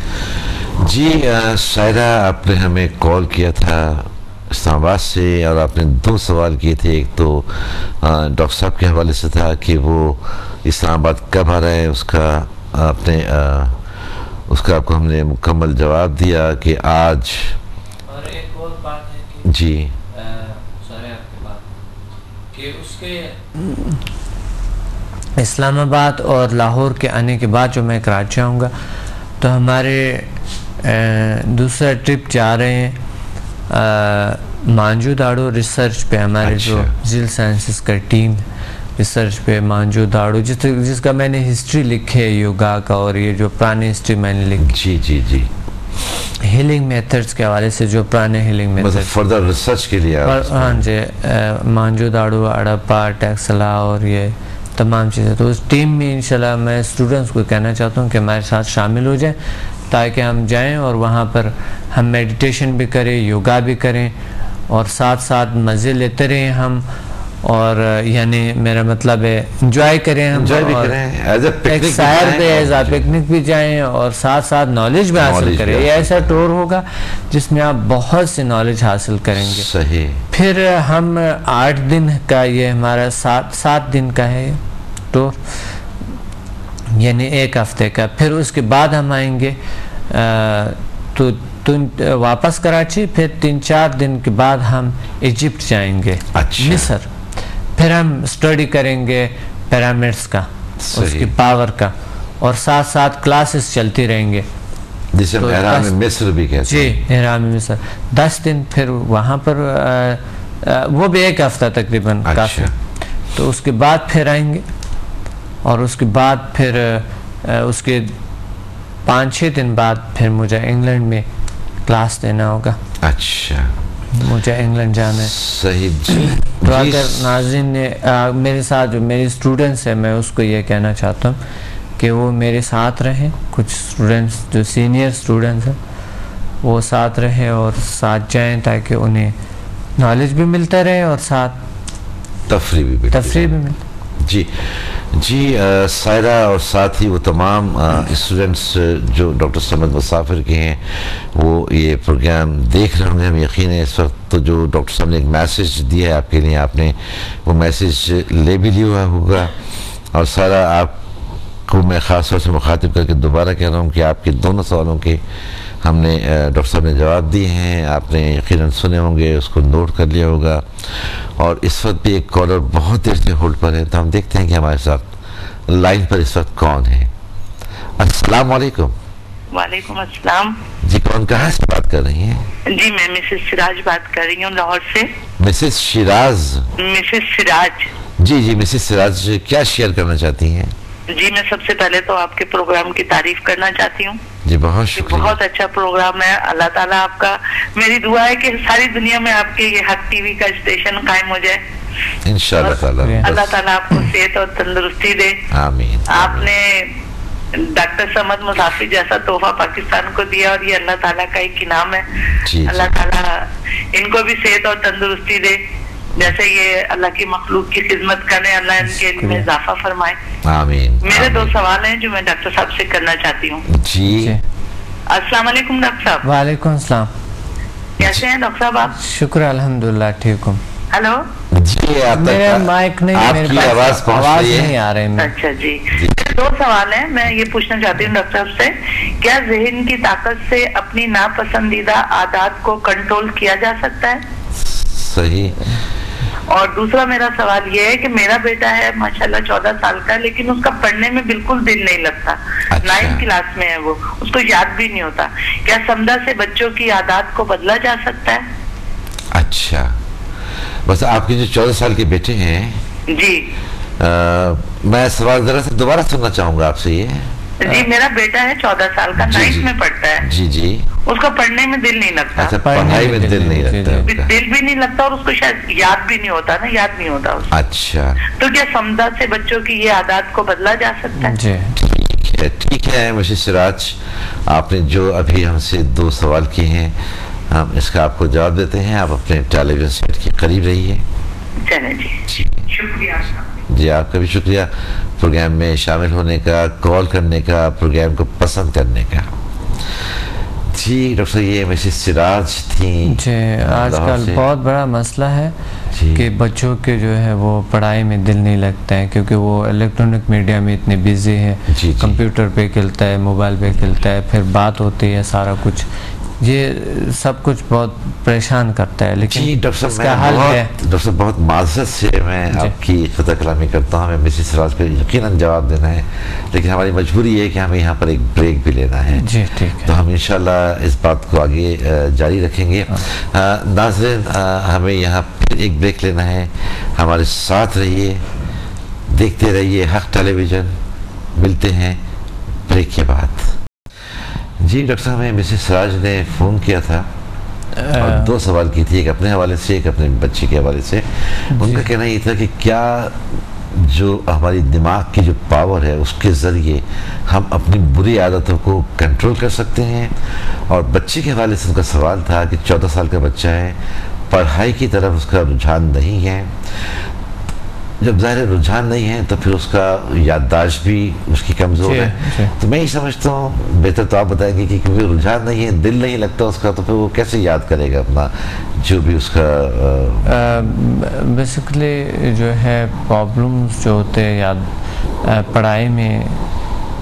جی شاعرہ آپ نے ہمیں کال کیا تھا اسلام آباد سے اور آپ نے 2 سوال کیے تھے. ایک تو ڈاکٹر صاحب کے حوالے سے تھا کہ وہ اسلام آباد کب آ رہا ہے, اس کا آپ کو ہم نے مکمل جواب دیا کہ آج.
اور ایک اور بات ہے کہ
جی
سارے آپ کے بات کہ اس کے اسلام آباد اور لاہور کے آنے کے بعد جو میں کراچی آؤں گا تو ہمارے دوسرا ٹرپ جا رہے ہیں مانجو داڑو ریسرچ پہ. ہمارے جو ذیل سائنسز کا ٹیم ریسرچ پہ مانجو داڑو جس کا میں نے ہسٹری لکھی ہے یوگا کا, اور یہ جو پرانے ہسٹری میں نے لکھی
جی جی جی
ہیلنگ میتھڈز کے حوالے سے, جو پرانے ہیلنگ میتھڈ
فردر ریسرچ کے لیے.
ہاں جی, مانجو داڑو, اڑپا, ٹیکسلا اور یہ تمام چیزیں. تو اس ٹیم میں انشاءاللہ میں اسٹوڈنٹس کو کہنا چاہتا ہوں کہ ہمارے ساتھ شامل ہو جائیں تاکہ ہم جائیں اور وہاں پر ہم میڈیٹیشن بھی کریں, یوگا بھی کریں, اور ساتھ ساتھ مزے لیتے رہیں ہم, اور یعنی میرا مطلب ہے انجوائے کریں ہم, ایک سیر پہ ایز اے پکنک بھی جائیں اور ساتھ ساتھ نالج بھی حاصل کریں. یہ ایسا ٹور ہوگا جس میں آپ بہت سی نالج حاصل کریں گے.
صحیح.
پھر ہم 8 دن کا, یہ ہمارا 7 دن کا ہے ٹور, یعنی 1 ہفتے کا. پھر اس کے بعد ہم آئیں گے تو واپس کراچی. پھر 3-4 دن کے بعد ہم ایجپٹ جائیں گے, مصر. پھر ہم اسٹڈی کریں گے پیرامڈس کا, اس کی پاور کا, اور ساتھ ساتھ کلاسز چلتی رہیں گے
جسے احرام مصر بھی کہتے ہیں.
جی احرام مصر 10 دن. پھر وہاں پر وہ بھی 1 ہفتہ تقریباً کافی. تو اس کے بعد پھر آئیں گے, اور اس کے بعد پھر اس کے 5-6 دن بعد پھر مجھے انگلینڈ میں کلاس دینا ہوگا.
اچھا,
مجھے انگلینڈ جانا ہے.
صحیح.
تو اگر ناظرین نے میرے ساتھ جو میری اسٹوڈنٹس ہیں, میں اس کو یہ کہنا چاہتا ہوں کہ وہ میرے ساتھ رہیں. کچھ اسٹوڈنٹس جو سینئر اسٹوڈنٹس ہیں وہ ساتھ رہیں اور ساتھ جائیں تاکہ انہیں نالج بھی ملتا رہے اور ساتھ تفریح بھی ملتی.
جی جی سائرہ اور ساتھ ہی وہ تمام اسٹوڈنٹس جو ڈاکٹر صمد مسافر کے ہیں وہ یہ پروگرام دیکھ رہے ہوں گے, ہم یقین ہے اس وقت. تو جو ڈاکٹر صاحب نے ایک میسیج دیا ہے آپ کے لیے, آپ نے وہ میسیج لے بھی لیا ہوگا. اور سائرہ آپ کو میں خاص طور سے مخاطب کر کے دوبارہ کہہ رہا ہوں کہ آپ کے دونوں سوالوں کے ہم نے ڈاکٹر صاحب نے جواب دیے ہیں. آپ نے یقیناً سنے ہوں گے, اس کو نوٹ کر لیا ہوگا. اور اس وقت بھی ایک کالر بہت دیر سے ہولڈ پر ہے, تو ہم دیکھتے ہیں کہ ہمارے ساتھ لائن پر اس وقت کون ہے. السلام علیکم.
وعلیکم السلام.
جی کون کہاں سے بات کر رہی ہیں؟
جی میں مسز سراج بات کر رہی ہوں لاہور سے.
مسز شیراز.
مسز سراج.
جی جی مسز سراج, کیا شیئر کرنا چاہتی ہیں؟
جی میں سب سے پہلے تو آپ کے پروگرام کی تعریف کرنا چاہتی ہوں.
جی بہت شکریہ.
بہت اچھا پروگرام ہے. اللہ تعالیٰ آپ کا, میری دعا ہے کہ ساری دنیا میں آپ کے یہ حق ٹی وی کا اسٹیشن قائم ہو جائے
انشاءاللہ تعالیٰ.
اللہ تعالیٰ آپ کو صحت اور تندرستی دے.
آمین.
آپ نے ڈاکٹر صمد مسافر جیسا تحفہ پاکستان کو دیا اور یہ اللہ تعالیٰ کا ایک انعام ہے. اللہ تعالیٰ ان کو بھی صحت اور تندرستی دے, جیسے یہ اللہ کی مخلوق کی خدمت کرنے, اللہ ان کے علم میں اضافہ فرمائے.
آمین.
میرے 2 سوال ہیں جو میں ڈاکٹر صاحب سے کرنا چاہتی ہوں.
جی
السلام علیکم ڈاکٹر صاحب.
وعلیکم السلام.
کیسے ہیں ڈاکٹر صاحب آپ؟
شکر الحمدللہ ٹھیک ہوں.
ہلو.
جی
میرے مائک نہیں,
میرے پاس آواز
نہیں آ رہی.
اچھا جی 2 سوال ہیں. میں یہ پوچھنا چاہتی ہوں ڈاکٹر صاحب سے, کیا ذہن کی طاقت سے اپنی ناپسندیدہ عادات کو کنٹرول کیا جا سکتا ہے؟
صحیح.
اور دوسرا میرا سوال یہ ہے کہ میرا بیٹا ہے ماشاءاللہ 14 سال کا، لیکن اس کا پڑھنے میں بالکل دل نہیں لگتا. 9th کلاس میں ہے وہ، اس کو یاد بھی نہیں ہوتا. کیا سمدہ سے بچوں کی عادات کو بدلا جا سکتا ہے؟
اچھا، بس آپ کے جو 14 سال کے بیٹے ہیں،
جی
میں سوال ذرا سے دوبارہ سننا چاہوں گا آپ سے. یہ
جی میرا بیٹا ہے 14 سال کا، 9th میں پڑھتا ہے.
جی جی.
اس کا پڑھنے میں دل نہیں لگتا.
اچھا، پڑھائی میں دل نہیں لگتا.
دل بھی نہیں لگتا، اور اس کو شاید یاد بھی نہیں ہوتا نا، یاد نہیں ہوتا اس کو.
اچھا،
تو کیا سمدہ سے بچوں کی یہ عادات کو بدلا جا سکتا ہے؟
جی
ٹھیک ہے مسز سراج، آپ نے جو ابھی ہم سے 2 سوال کیے ہیں، ہم اس کا آپ کو جواب دیتے ہیں. آپ اپنے ٹیلی ویژن سیٹ کے قریب رہیے.
چلیں جی، شکریہ.
جی آپ کا بھی شکریہ پروگرام میں شامل ہونے کا، کال کرنے کا، پروگرام کو پسند کرنے کا. جی ڈاکٹر صاحب، یہ مسز سراج تھیں.
جی آج کل بہت بڑا مسئلہ ہے کہ بچوں کے جو ہے وہ پڑھائی میں دل نہیں لگتا ہے، کیونکہ وہ الیکٹرانک میڈیا میں اتنے بیزی ہے. کمپیوٹر پہ کھیلتا ہے، موبائل پہ کھیلتا ہے، پھر بات ہوتی ہے، سارا کچھ یہ سب کچھ بہت پریشان کرتا ہے. لیکن اس کا حل ہے.
ڈاکٹر صاحب بہت معذرت سے میں آپ کی خطہ کلامی کرتا ہوں، ہمیں مسز سراج کو یقیناً جواب دینا ہے، لیکن ہماری مجبوری ہے کہ ہمیں یہاں پر ایک بریک بھی لینا ہے.
جی ٹھیک ہے،
تو ہم انشاءاللہ اس بات کو آگے جاری رکھیں گے. ناظرین، ہمیں یہاں پھر ایک بریک لینا ہے. ہمارے ساتھ رہیے، دیکھتے رہیے حق ٹیلی ویژن. ملتے ہیں بریک کے بعد. جی ڈاکٹر صاحب، ہمیں مسز سراج نے فون کیا تھا اور 2 سوال کی تھی، ایک اپنے حوالے سے، ایک اپنے بچے کے حوالے سے. ان کا کہنا یہ تھا کہ کیا جو ہماری دماغ کی جو پاور ہے اس کے ذریعے ہم اپنی بری عادتوں کو کنٹرول کر سکتے ہیں. اور بچے کے حوالے سے ان کا سوال تھا کہ 14 سال کا بچہ ہے، پڑھائی کی طرف اس کا رجحان نہیں ہے. جب ظاہر رجحان نہیں ہے تو پھر اس کا یادداشت بھی اس کی کمزور ہے. تو میں یہ سمجھتا ہوں بہتر تو آپ بتائیں گے کہ کیونکہ رجحان نہیں ہے، دل نہیں لگتا اس کا، تو پھر وہ کیسے یاد کرے گا اپنا جو بھی اس کا.
بیسیکلی جو ہے پرابلمس جو ہوتے ہیں یاد پڑھائی میں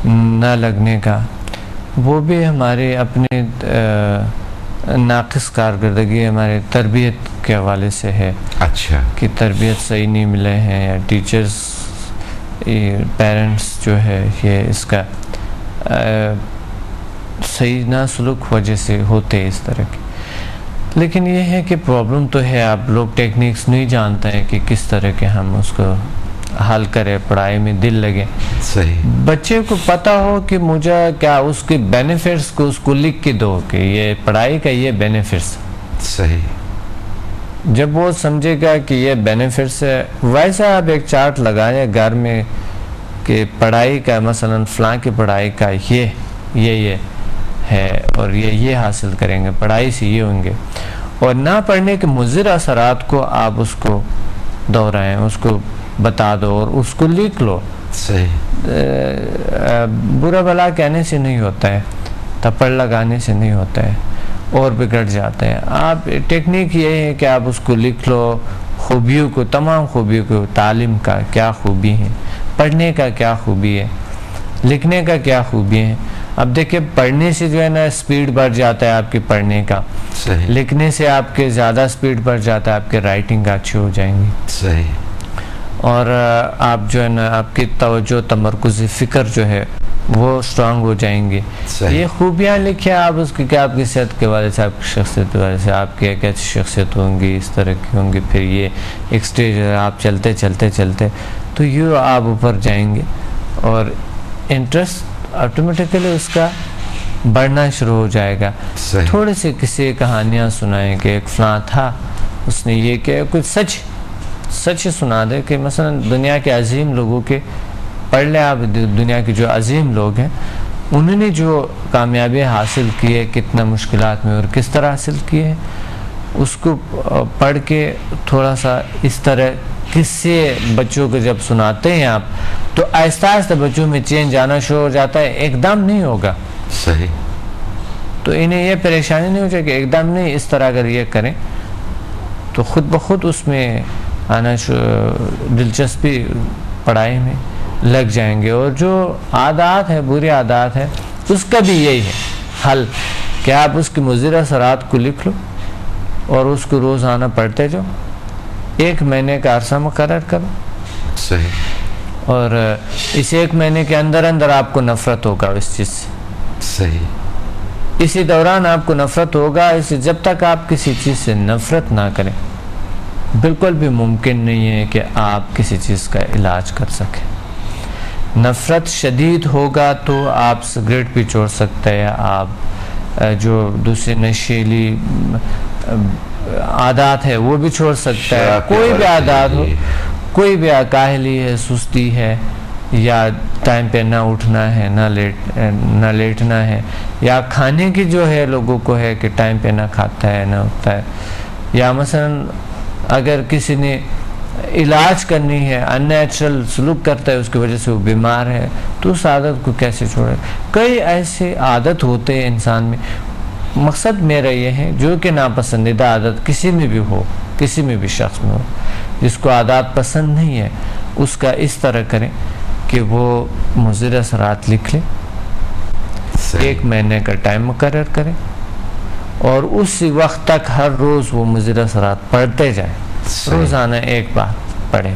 نہ لگنے کا، وہ بھی ہمارے اپنے ناقص کارکردگی ہمارے تربیت کے حوالے سے ہے.
اچھا، کہ
تربیت صحیح نہیں ملے ہیں، یا ٹیچرز پیرنٹس جو ہے یہ اس کا صحیح نہ سلوک وجہ سے ہوتے اس طرح کی. لیکن یہ ہے کہ پرابلم تو ہے، آپ لوگ ٹیکنیکس نہیں جانتے ہیں کہ کس طرح کے ہم اس کو حل کرے، پڑھائی میں دل لگے.
صحیح.
بچے کو پتہ ہو کہ مجھے کیا اس کے بینیفٹس کو اس کو لکھ کے دو کہ یہ پڑھائی کا یہ بینیفٹس.
صحیح.
جب وہ سمجھے گا کہ یہ بینیفٹس ہے، ویسا آپ ایک چارٹ لگائیں گھر میں کہ پڑھائی کا مثلا فلاں کی پڑھائی کا یہ ہے اور یہ حاصل کریں گے، پڑھائی سے یہ ہوں گے. اور نہ پڑھنے کے مضر اثرات کو آپ اس کو دہرائیں، اس کو بتا دو اور اس کو لکھ لو.
صحیح.
برا بھلا کہنے سے نہیں ہوتا ہے، تھپڑ لگانے سے نہیں ہوتا ہے، اور بگڑ جاتے ہیں. آپ ٹیکنیک یہ ہے کہ آپ اس کو لکھ لو، خوبیوں کو، تمام خوبیوں کو، تعلیم کا کیا خوبی ہے، پڑھنے کا کیا خوبی ہے، لکھنے کا کیا خوبی ہے. اب دیکھیں پڑھنے سے جو ہے نا سپیڈ بڑھ جاتا ہے آپ کے پڑھنے کا.
صحیح.
لکھنے سے آپ کے زیادہ سپیڈ بڑھ جاتا ہے، آپ کے رائٹنگ اچھی ہو جائیں گی.
صحیح.
اور آپ جو ہے نا آپ کی توجہ، تمرکز، فکر جو ہے وہ سٹرانگ ہو جائیں گے. یہ خوبیاں لکھیں آپ اس کی، کہ آپ کی صحت کے والے سے، آپ کی شخصیت کے والے سے، آپ کی ایک ایسی شخصیت ہوں گی، اس طرح کی ہوں گی. پھر یہ ایک سٹیج ہے، آپ چلتے چلتے چلتے تو یہ آپ اوپر جائیں گے اور انٹرسٹ آٹومیٹیکلی اس کا بڑھنا شروع ہو جائے گا. تھوڑے سے کسی کہانیاں سنائیں کہ ایک فلاں تھا، اس نے یہ کہ کچھ سچ سنا دے کہ مثلا دنیا کے عظیم لوگوں کے پڑھ لیں آپ، دنیا کے جو عظیم لوگ ہیں انہوں نے جو کامیابی حاصل کی ہے، کتنا مشکلات میں اور کس طرح حاصل کی ہے، اس کو پڑھ کے تھوڑا سا اس طرح قصے بچوں کو جب سناتے ہیں آپ، تو آہستہ آہستہ بچوں میں چینج آنا شروع ہو جاتا ہے. ایک دم نہیں ہوگا.
صحیح.
تو انہیں یہ پریشانی نہیں ہو جائے کہ ایک دم نہیں، اس طرح اگر یہ کریں تو خود بخود اس میں آنا دلچسپی پڑھائی میں لگ جائیں گے. اور جو عادات ہے، بری عادات ہے، اس کا بھی یہی ہے حل کہ آپ اس کی مضر اثرات کو لکھ لو اور اس کو روزانہ پڑھتے جاؤ. 1 مہینے کا عرصہ مقرر کرو.
صحیح.
اور اس 1 مہینے کے اندر اندر آپ کو نفرت ہوگا اس چیز سے.
صحیح.
اسی دوران آپ کو نفرت ہوگا. جب تک آپ کسی چیز سے نفرت نہ کریں بالکل بھی ممکن نہیں ہے کہ آپ کسی چیز کا علاج کر سکیں. نفرت شدید ہوگا تو آپ سگریٹ بھی چھوڑ سکتے ہیں, آپ جو دوسری نشیلی عادات ہے وہ بھی چھوڑ سکتا ہے. کوئی بھی عادات ہو, کوئی بھی کاہلی ہے, سستی ہے, یا ٹائم پہ نہ اٹھنا ہے, نہ لیٹنا ہے, یا کھانے کی جو ہے لوگوں کو ہے کہ ٹائم پہ نہ کھاتا ہے نہ اٹھتا ہے, یا مثلا اگر کسی نے علاج کرنی ہے, ان نیچرل سلوک کرتا ہے, اس کی وجہ سے وہ بیمار ہے, تو اس عادت کو کیسے چھوڑے. کئی ایسے عادت ہوتے ہیں انسان میں. مقصد میرا یہ ہے جو کہ ناپسندیدہ عادت کسی میں بھی ہو, کسی میں بھی شخص میں ہو, جس کو عادات پسند نہیں ہے, اس کا اس طرح کریں کہ وہ مضر اثرات لکھ لیں, 1 مہینے کا ٹائم مقرر کریں, اور اسی وقت تک ہر روز وہ مضر اثرات پڑھتے جائیں. روزانہ 1 بار پڑھیں.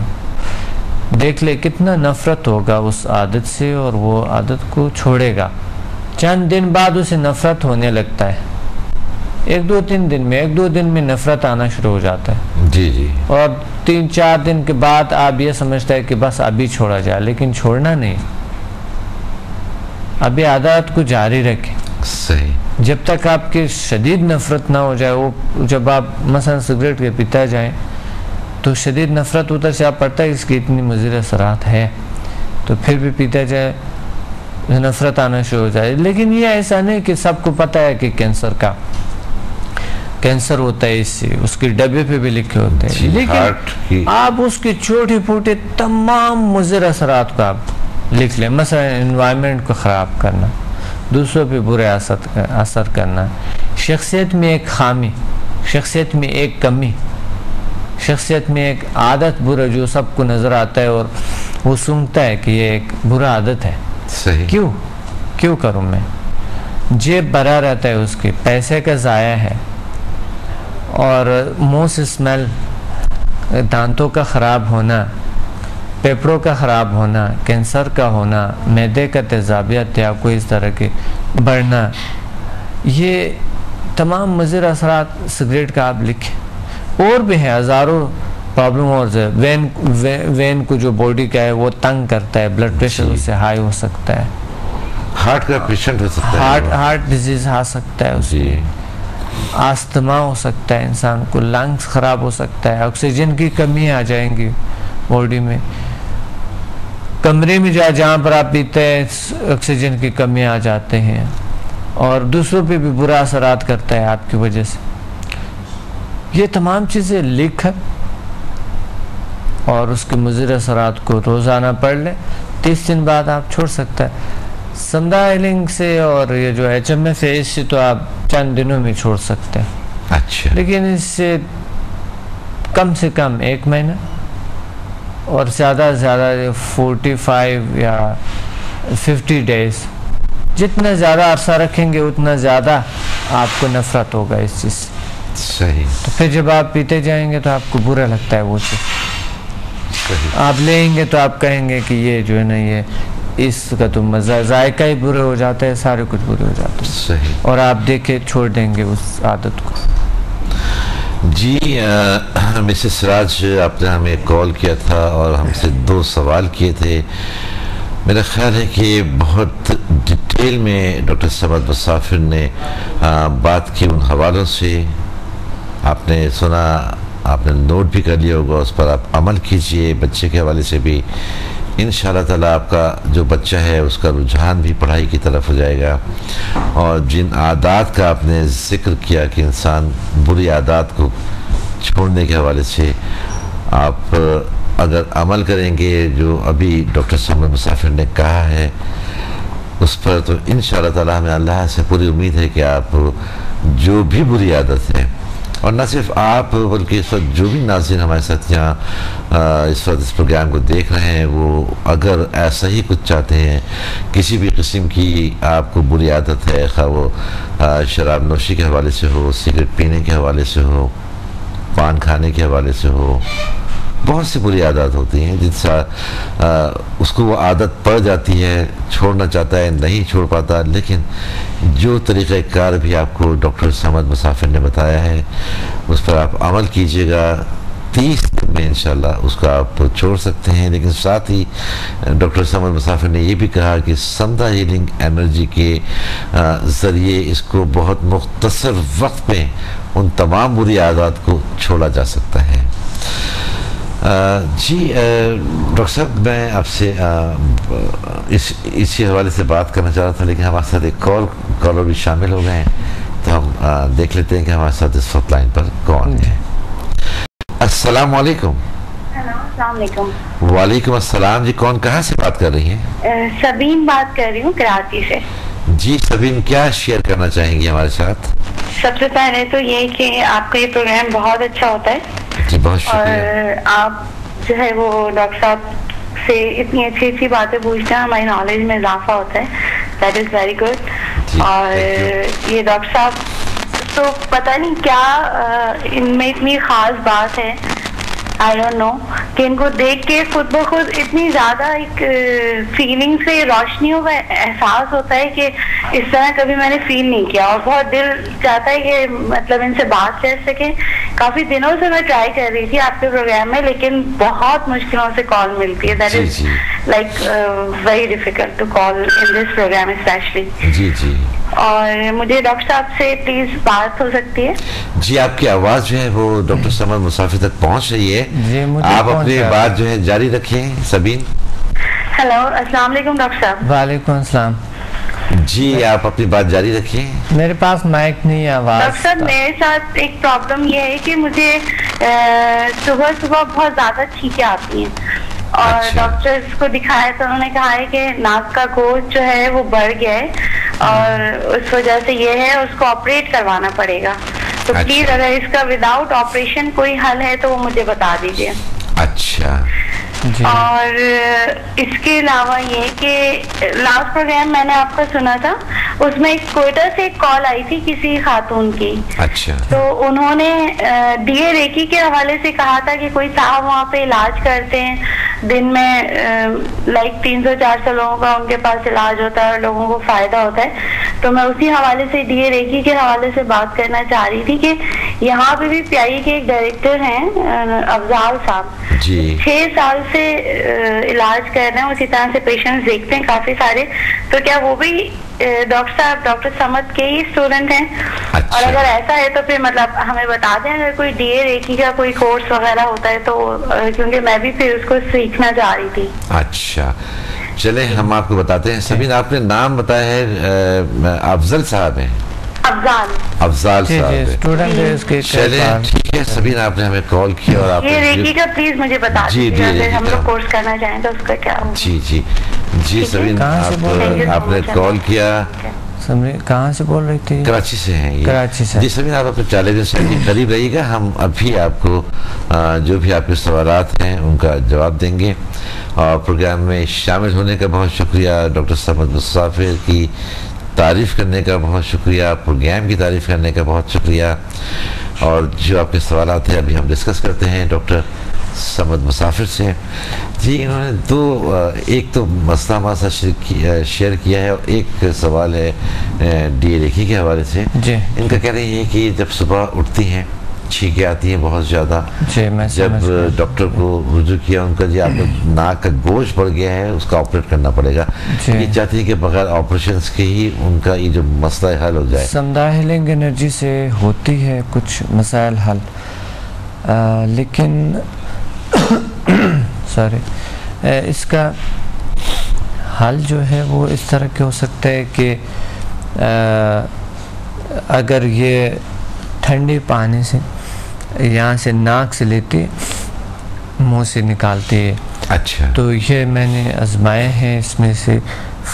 دیکھ لے کتنا نفرت ہوگا اس عادت سے, اور وہ عادت کو چھوڑے گا. چند دن بعد اسے نفرت ہونے لگتا ہے, 1-2-3 دن میں, 1-2 دن میں نفرت آنا شروع ہو جاتا ہے.
جی جی.
اور 3-4 دن کے بعد آپ یہ سمجھتا ہے کہ بس ابھی چھوڑا جائے, لیکن چھوڑنا نہیں, ابھی عادت کو جاری رکھیں.
صحیح.
جب تک آپ کی شدید نفرت نہ ہو جائے. وہ جب آپ مثلا سگریٹ کے پیتا جائیں تو شدید نفرت ادھر سے آپ پڑھتا ہے اس کی اتنی مضر اثرات ہے, تو پھر بھی پیتا جائے, نفرت آنا شروع ہو جائے. لیکن یہ ایسا نہیں کہ سب کو پتہ ہے کہ کینسر ہوتا ہے, اس سے اس کے ڈبے پہ بھی لکھے ہوتے ہیں, لیکن آپ اس کی چھوٹی پھوٹی تمام مضر اثرات کو آپ لکھ لیں. مثلا انوائرمنٹ کو خراب کرنا, دوسروں پہ برے اثر کرنا, شخصیت میں ایک خامی, شخصیت میں ایک کمی, شخصیت میں ایک عادت برا جو سب کو نظر آتا ہے اور وہ سنتا ہے کہ یہ ایک برا عادت ہے.
صحیح.
کیوں کروں میں. جیب بھرا رہتا ہے اس کی, پیسے کا ضائع ہے, اور منہ سے اسمیل, دانتوں کا خراب ہونا, پیپڑوں کا خراب ہونا, کینسر کا ہونا, معدے کا تیزابیت یا کوئی اس طرح کے بڑھنا, یہ تمام مضر اثرات سگریٹ کا آپ لکھیں. اور بھی ہیں ہزاروں پرابلم. اور وین کو جو باڈی کا ہے وہ تنگ کرتا ہے, بلڈ پریشر اس سے ہائی ہو سکتا ہے,
ہارٹ کا پیشنٹ ہو سکتا ہے,
ہارٹ ڈیزیز آ سکتا ہے اس کو, آستما ہو سکتا ہے, انسان کو لنگس خراب ہو سکتا ہے, آکسیجن کی کمی آ جائیں گی باڈی میں, کمرے میں جہاں پر آپ پیتے ہیں آکسیجن کی کمی آ جاتے ہیں, اور دوسروں پہ بھی برا اثرات کرتا ہے آپ کی وجہ سے. یہ تمام چیزیں لکھ اور اس کے مضر اثرات کو روزانہ پڑھ لیں. 30 دن بعد آپ چھوڑ سکتا ہے. سمدھا ہیلنگ سے اور یہ جو HMF ہے اس سے تو آپ چند دنوں میں چھوڑ سکتے ہیں.
اچھا.
لیکن اس سے کم 1 مہینہ, اور زیادہ سے زیادہ 45 یا 50 ڈیز, جتنا زیادہ عرصہ رکھیں گے اتنا زیادہ آپ کو نفرت ہوگا اس چیز سے.
صحیح.
تو پھر جب آپ پیتے جائیں گے تو آپ کو برا لگتا ہے وہ چیز. آپ لیں گے تو آپ کہیں گے کہ یہ جو ہے نا, یہ اس کا تو مزہ, ذائقہ ہی برے ہو جاتا ہے, سارے کچھ برے ہو جاتے ہیں.
صحیح. اور
آپ دیکھے چھوڑ دیں گے اس عادت کو.
جی مسز سراج, آپ نے ہمیں کال کیا تھا اور ہم سے 2 سوال کیے تھے. میرا خیال ہے کہ بہت ڈیٹیل میں ڈاکٹر صمد مسافر نے بات کی ان حوالوں سے. آپ نے سنا, آپ نے نوٹ بھی کر لیا ہوگا, اس پر آپ عمل کیجئے. بچے کے حوالے سے بھی انشاءاللہ تعالیٰ آپ کا جو بچہ ہے اس کا رجحان بھی پڑھائی کی طرف ہو جائے گا. اور جن عادات کا آپ نے ذکر کیا کہ انسان بری عادات کو چھوڑنے کے حوالے سے آپ اگر عمل کریں گے جو ابھی ڈاکٹر صمد مسافر نے کہا ہے اس پر, تو انشاءاللہ تعالیٰ ہمیں اللہ سے پوری امید ہے کہ آپ جو بھی بری عادت ہے, اور نہ صرف آپ بلکہ اس وقت جو بھی ناظرین ہمارے ساتھ یہاں اس وقت اس پروگرام کو دیکھ رہے ہیں, وہ اگر ایسا ہی کچھ چاہتے ہیں, کسی بھی قسم کی آپ کو بری عادت ہے, خواہ وہ شراب نوشی کے حوالے سے ہو, سگریٹ پینے کے حوالے سے ہو, پان کھانے کے حوالے سے ہو، بہت سی بری عادات ہوتی ہیں جن سے اس کو وہ عادت پڑ جاتی ہے، چھوڑنا چاہتا ہے نہیں چھوڑ پاتا، لیکن جو طریقہ کار بھی آپ کو ڈاکٹر صمد مسافر نے بتایا ہے اس پر آپ عمل کیجئے گا، 30 دن میں انشاءاللہ اس کا آپ چھوڑ سکتے ہیں۔ لیکن ساتھ ہی ڈاکٹر صمد مسافر نے یہ بھی کہا کہ سمدھا ہیلنگ انرجی کے ذریعے اس کو بہت مختصر وقت میں ان تمام بری عادات کو چھوڑا جا سکتا ہے۔ جی ڈاکٹر صاحب، میں آپ سے اسی حوالے سے بات کرنا چاہ رہا تھا، لیکن ہمارے ساتھ ایک کالر بھی شامل ہو گئے ہیں، تو ہم دیکھ لیتے ہیں کہ ہمارے ساتھ اس وقت لائن پر کون ہے۔ السلام علیکم۔
السلام علیکم۔
وعلیکم السلام جی، کون کہاں سے بات کر رہی ہیں؟
سبین بات کر رہی ہوں کراچی سے۔
جی سبین، کیا شیئر کرنا چاہیں گی ہمارے ساتھ؟
سب سے پہلے تو یہ کہ آپ کا یہ پروگرام بہت اچھا ہوتا ہے
جی، بہت شکریہ۔
اور آپ جو ہے وہ ڈاکٹر صاحب سے اتنی اچھی اچھی باتیں پوچھتے ہیں، ہماری نالج میں اضافہ ہوتا ہے، دیٹ از ویری گڈ۔ اور یہ ڈاکٹر صاحب تو پتہ نہیں کیا ان میں اتنی خاص بات ہے، آئی ڈونٹ نو، کہ ان کو دیکھ کے خود بخود اتنی زیادہ ایک فیلنگ سے روشنیوں کا احساس ہوتا ہے کہ اس طرح کبھی میں نے فیل نہیں کیا، اور بہت دل چاہتا ہے کہ مطلب ان سے بات کر سکیں۔ کافی دنوں سے میں ٹرائی کر رہی تھی آپ کے پروگرام میں، لیکن بہت مشکلوں سے کال ملتی ہے، that is like very difficult to call in this program especially.
جی جی،
اور مجھے ڈاکٹر صاحب سے پلیز بات ہو سکتی ہے؟
جی، آپ کی آواز جو ہے وہ ڈاکٹر صمد مسافر تک پہنچ رہی ہے، آپ اپنی بات جو ہے جاری رکھیں۔ سبین،
ہیلو، السلام علیکم ڈاکٹر صاحب۔
وعلیکم السلام
جی، آپ اپنی بات جاری رکھیں۔
میرے پاس مائک نہیں ہے، آواز۔
ڈاکٹر صاحب، میرے ساتھ ایک پرابلم یہ ہے کہ مجھے صبح صبح بہت زیادہ چھینکیں آتی ہیں، اور ڈاکٹرز کو دکھایا تو انہوں نے کہا ہے کہ ناک کا گوشت جو ہے وہ بڑھ گیا ہے، اور اس وجہ سے یہ ہے اس کو آپریٹ کروانا پڑے گا، تو پلیز اگر اس کا وداؤٹ آپریشن کوئی حل ہے تو وہ مجھے بتا دیجیے۔
اچھا
جی۔
اور اس کے علاوہ یہ کہ لاسٹ پروگرام میں نے آپ کا سنا تھا، اس میں کوئٹہ سے ایک کال آئی تھی کسی خاتون کی،
اچھا،
تو انہوں نے ڈی اے ریکی کے حوالے سے کہا تھا کہ کوئی صاحب وہاں پہ علاج کرتے ہیں، دن میں لائک 300-400 لوگوں کا ان کے پاس علاج ہوتا ہے اور لوگوں کو فائدہ ہوتا ہے، تو میں اسی حوالے سے ڈی اے ریکی کے حوالے سے بات کرنا چاہ رہی تھی کہ یہاں پہ بھی پی آئی کے ایک ڈائریکٹر ہیں افضال صاحب،
جی
6 سال سے علاج کر رہے ہیں، اسی طرح سے پیشنٹس دیکھتے ہیں کافی سارے، تو کیا وہ بھی ڈاکٹر صاحب ڈاکٹر صمد کے ہی اسٹوڈنٹ ہیں؟ اور اگر ایسا ہے تو پھر مطلب ہمیں بتا دیں اگر کوئی ڈی اے ریکی کا کوئی کورس وغیرہ ہوتا ہے تو، کیونکہ میں بھی پھر اس کو سیکھنا چاہ رہی تھی۔
اچھا، چلیں ہم آپ کو بتاتے ہیں۔ سبین، آپ نے نام بتایا ہے افضل صاحب ہیں؟ افضال صاحب، چلیں ٹھیک ہے سبین، آپ نے ہمیں کال کیا اور آپ
یہ ریکی کا پلیز مجھے بتا دیجیے، اگر ہم لوگ کورس کرنا چاہیں تو اس کا کیا ہوگا؟
جی جی جی سبین، آپ نے کال کیا،
کہاں سے بول رہی تھی؟
کراچی سے ہیں یہ؟
کراچی سے۔
جی سبین، آپ اپنے ٹیلیویژن سے قریب رہیے گا، ہم ابھی آپ کو جو بھی آپ کے سوالات ہیں ان کا جواب دیں گے۔ اور پروگرام میں شامل ہونے کا بہت شکریہ، ڈاکٹر صمد مسافر کی تعریف کرنے کا بہت شکریہ، پروگرام کی تعریف کرنے کا بہت شکریہ۔ اور جو آپ کے سوالات ہیں ابھی ہم ڈسکس کرتے ہیں ڈاکٹر صمد مسافر سے۔ جی، انہوں نے ایک تو مسئلہ ہمارے ساتھ شیئر کیا ہے، اور ایک سوال ہے ڈی اے ریکی کے حوالے سے۔
جی،
ان کا کہہ رہے ہیں کہ جب صبح اٹھتی ہیں چھینکیں آتی ہیں بہت زیادہ، جب ڈاکٹر کو رجوع کیا ان کا جی آپ کا ناک کا گوشت بڑھ گیا ہے، اس کا آپریٹ کرنا پڑے گا، یہ چاہتی ہیں کہ بغیر آپریشنز کے ہی ان کا یہ جو مسئلہ حل ہو جائے۔
سمدھا ہیلنگ انرجی سے ہوتی ہے کچھ مسائل حل، لیکن اس کا حل جو ہے وہ اس طرح کے ہو سکتا ہے کہ اگر یہ ٹھنڈے پانی سے یہاں سے ناک سے لیتی منہ سے نکالتی ہے،
اچھا،
تو یہ میں نے آزمائے ہیں، اس میں سے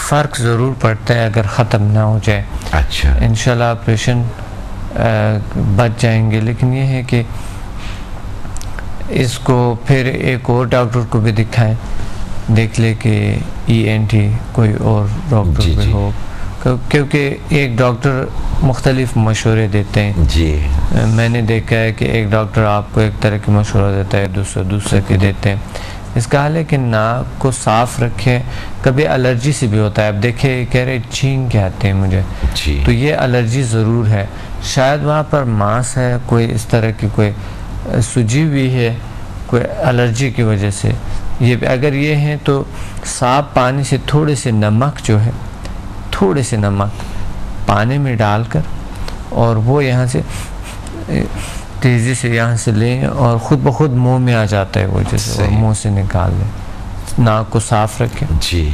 فرق ضرور پڑتا ہے اگر ختم نہ ہو جائے۔
اچھا،
انشاءاللہ آپریشن بچ جائیں گے، لیکن یہ ہے کہ اس کو پھر ایک اور ڈاکٹر کو بھی دکھائیں، دیکھ لے کہ ای این ٹی کوئی اور ڈاکٹر بھی ہو، کیونکہ ایک ڈاکٹر مختلف مشورے دیتے ہیں.
جی
میں نے دیکھا ہے کہ ایک ڈاکٹر آپ کو ایک طرح کے مشورہ دیتا ہے, دوسرے کے دیتے ہیں. اس کا حال ہے کہ ناک کو صاف رکھیں. کبھی الرجی سے بھی ہوتا ہے. اب دیکھیں کہہ رہے چھینک کے آتے ہیں مجھے, تو یہ الرجی ضرور ہے. شاید وہاں پر ماس ہے, کوئی اس طرح کی کوئی سوجی ہوئی ہے, کوئی الرجی کی وجہ سے. یہ اگر یہ ہیں تو صاف پانی سے تھوڑے سے نمک جو ہے, تھوڑے سے نمک پانی میں ڈال کر, اور وہ یہاں سے تیزی سے یہاں سے لیں اور خود بخود منہ میں آ جاتا ہے وہ, جیسے منہ سے نکال لیں. ناک کو صاف رکھیں
جی,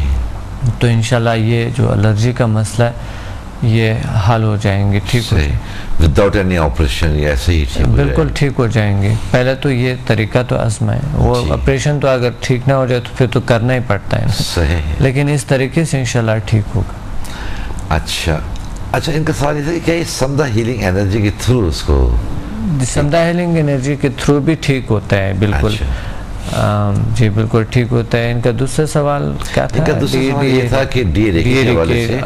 تو انشاءاللہ یہ جو الرجی کا مسئلہ ہے یہ حل ہو جائیں گے, ٹھیک ہو جائیں گے
وداؤٹ اینی آپریشن. یہ ایسے ہی
بالکل ٹھیک ہو جائیں گے. پہلے تو یہ طریقہ تو آزمائیں. وہ آپریشن تو اگر ٹھیک نہ ہو جائے تو پھر تو کرنا ہی پڑتا ہے.
صحیح,
لیکن اس طریقے سے انشاءاللہ ٹھیک ہوگا.
اچھا, ان کا سوال یہ ہے کہ سمدہ ہیلنگ انرجی کے تھرو اس کو,
سمدہ ہیلنگ انرجی کے تھرو بھی ٹھیک ہوتا ہے. بالکل جی بالکل ٹھیک ہوتا ہے. ان کا دوسرا سوال کیا تھا؟
ان کا دوسرا سوال یہ تھا کہ ڈی اے کے حوالے سے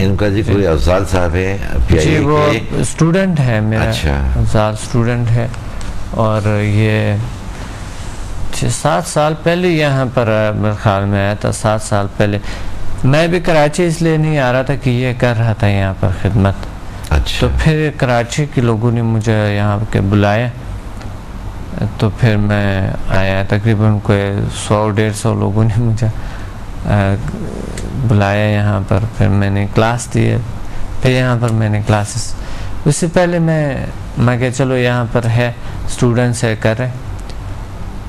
ان کا جی کوئی افضال صاحب ہے
جی, وہ اسٹوڈنٹ ہے میرا. افضال اسٹوڈنٹ ہے, اور یہ 6-7 سال پہلے یہاں پر میرے خیال میں آیا تھا. 7 سال پہلے میں بھی کراچی اس لیے نہیں آ رہا تھا کہ یہ کر رہا تھا یہاں پر خدمت. تو پھر کراچی کے لوگوں نے مجھے یہاں کے بلایا, تو پھر میں آیا. تقریباً کوئی 100-150 لوگوں نے مجھے بلایا یہاں پر. پھر میں نے کلاس دی. پھر یہاں پر میں نے کلاسز, اس سے پہلے میں کہ چلو یہاں پر ہے اسٹوڈنٹس ہے کر رہے,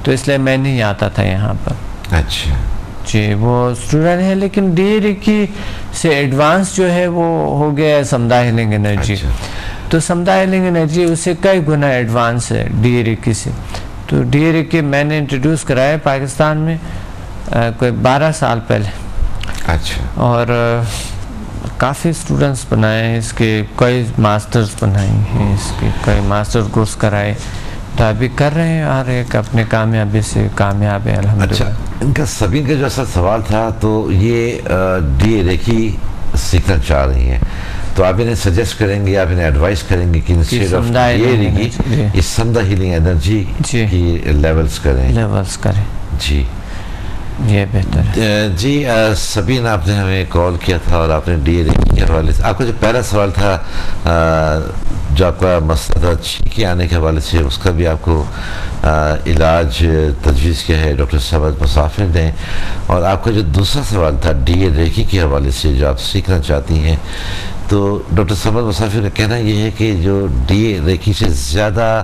تو اس لیے میں نہیں آتا تھا یہاں پر.
اچھا
جی, وہ اسٹوڈنٹ ہے لیکن ڈی اے ریکی سے ایڈوانس جو ہے وہ ہو گیا ہے سمدہ ہیلنگ انرجی. تو سمدہ ہیلنگ انرجی اس سے کئی گنا ایڈوانس ہے ڈی اے ریکی سے. تو ڈی اے ریکی میں نے انٹروڈیوس کرایا پاکستان میں کوئی 12 سال پہلے.
اچھا, اور
کافی اسٹوڈنٹس بنائے ہیں اس کے, کئی ماسٹرز بنائے ہیں اس کے, کئی ماسٹر کورس کرائے. تو ابھی کر رہے ہیں, ہر ایک اپنے کامیابی سے کامیاب ہے الحمدللہ.
اچھا, ان کا سبھی کا جو اصل سوال تھا تو یہ ڈی اے ریکی سیکھنا چاہ رہی ہیں, تو آپ انہیں سجیسٹ کریں گے, آپ انہیں ایڈوائز کریں گے کہ انسٹیڈ آف ڈی اے ریکی یہ سمدہ ہیلنگ انرجی کی لیولز کریں. جی
یہ بہتر ہے.
جی سبین, آپ نے ہمیں کال کیا تھا اور آپ نے ڈی اے ریکی کے حوالے سے, آپ کا جو پہلا سوال تھا جو آپ کا مسئلہ تھا چھینکی آنے کے حوالے سے, اس کا بھی آپ کو علاج تجویز کیا ہے ڈاکٹر صمد مسافر نے. اور آپ کا جو دوسرا سوال تھا ڈی اے ریکی کے حوالے سے جو آپ سیکھنا چاہتی ہیں, تو ڈاکٹر صمد مسافر کا کہنا یہ ہے کہ جو ڈی اے ریکی سے زیادہ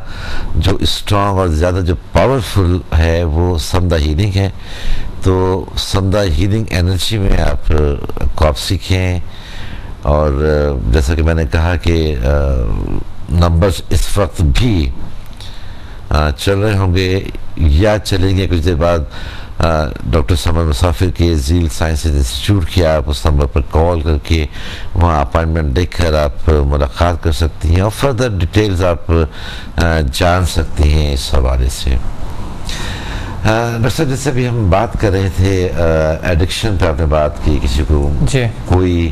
جو اسٹرانگ اور زیادہ جو پاورفل ہے وہ سمدہ ہیلنگ ہے. تو سمدہ ہیلنگ انرجی میں آپ سیکھیں. اور جیسا کہ میں نے کہا کہ نمبرز اس وقت بھی چل رہے ہوں گے یا چلیں گے کچھ دیر بعد. ڈاکٹر صمد مسافر کے ذیل سائنسز انسٹیٹیوٹ کی آپ اس نمبر پر کال کر کے وہاں اپائنٹمنٹ لے کر آپ ملاقات کر سکتی ہیں اور فردر ڈیٹیلز آپ جان سکتی ہیں اس حوالے سے. ڈاکٹر صاحب, جیسے بھی ہم بات کر رہے تھے ایڈکشن پہ, آپ نے بات کی کسی کو کوئی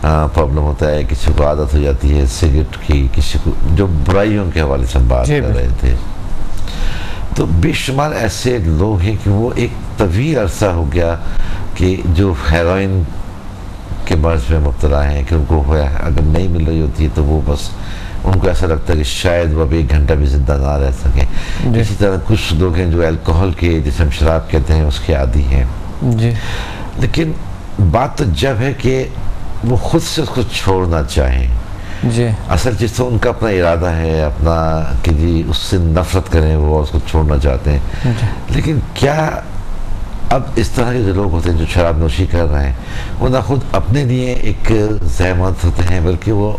پرابلم ہوتا ہے, کسی کو عادت ہو جاتی ہے سگریٹ کی, کسی کو جو برائیوں کے حوالے سے ہم بات کر رہے تھے. تو بے شمار ایسے لوگ ہیں کہ وہ ایک طویل عرصہ ہو گیا کہ جو ہیروئن کے مرض میں مبتلا ہیں, کہ ان کو اگر نہیں مل رہی ہوتی ہے تو وہ بس ان کو ایسا لگتا ہے کہ شاید وہ اب 1 گھنٹہ بھی زندہ نہ رہ سکیں. اسی طرح کچھ لوگ ہیں جو الکوہل کے, جسے ہم شراب کہتے ہیں, اس کے عادی ہیں. لیکن بات تو جب ہے کہ وہ خود سے اس کو چھوڑنا چاہیں. اصل چیز تو ان کا اپنا ارادہ ہے, اپنا کہ جی اس سے نفرت کریں وہ, اس کو چھوڑنا چاہتے ہیں. لیکن کیا اب اس طرح کے جو لوگ ہوتے ہیں جو شراب نوشی کر رہے ہیں, وہ نہ خود اپنے لیے ایک زحمت ہوتے ہیں بلکہ وہ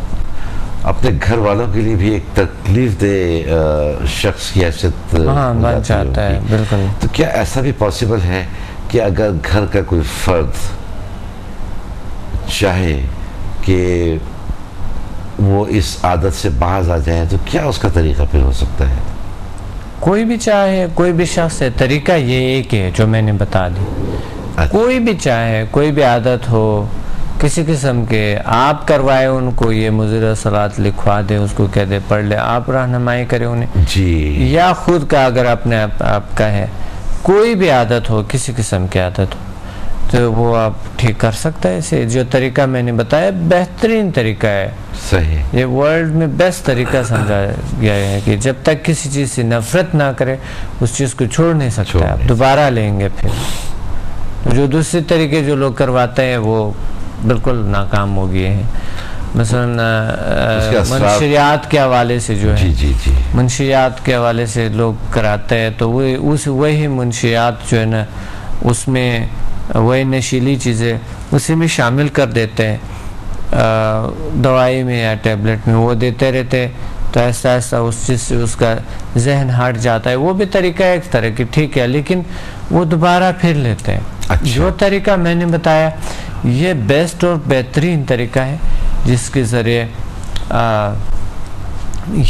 اپنے گھر والوں کے لیے بھی ایک تکلیف دہ شخص کی حیثیت
بن جاتا ہے. بالکل.
تو کیا ایسا بھی پاسبل ہے کہ اگر گھر کا کوئی فرد چاہے کہ وہ اس عادت سے باز آ جائیں تو کیا اس کا طریقہ پھر ہو سکتا ہے؟
کوئی بھی چاہے, کوئی بھی شخص ہے, طریقہ یہ ایک ہے جو میں نے بتا دی. کوئی بھی چاہے, کوئی بھی عادت ہو, کسی قسم کے آپ کروائے ان کو یہ مضر صلات لکھوا دے، اس کو کہہ دے پڑھ لے، آپ رہنمائی کریں انہیں
جی،
یا خود کا اگر اپنے آپ کا ہے کوئی بھی عادت ہو، کسی قسم کی عادت ہو تو وہ آپ ٹھیک کر سکتا ہے اسے. جو طریقہ میں نے بتایا بہترین طریقہ ہے،
صحیح، یہ
ورلڈ میں بیسٹ طریقہ سمجھا گیا ہے کہ جب تک کسی چیز سے نفرت نہ کرے اس چیز کو چھوڑ نہیں سکتا. آپ دوبارہ لیں گے پھر. جو دوسرے طریقے جو لوگ کرواتے ہیں وہ بالکل ناکام ہو گئے ہیں. مثلا منشیات کے حوالے سے جو ہے منشیات کے حوالے سے لوگ کراتے ہیں تو وہی منشیات جو ہے نا اس میں وہی نشیلی چیزیں اسی میں شامل کر دیتے ہیں دوائی میں یا ٹیبلٹ میں، وہ دیتے رہتے تو ایسا ایسا اس چیز سے اس کا ذہن ہٹ جاتا ہے. وہ بھی طریقہ ایک طرح کی ٹھیک ہے، لیکن وہ دوبارہ پھر لیتے ہیں. جو طریقہ میں نے بتایا یہ بیسٹ اور بہترین طریقہ ہے جس کے ذریعے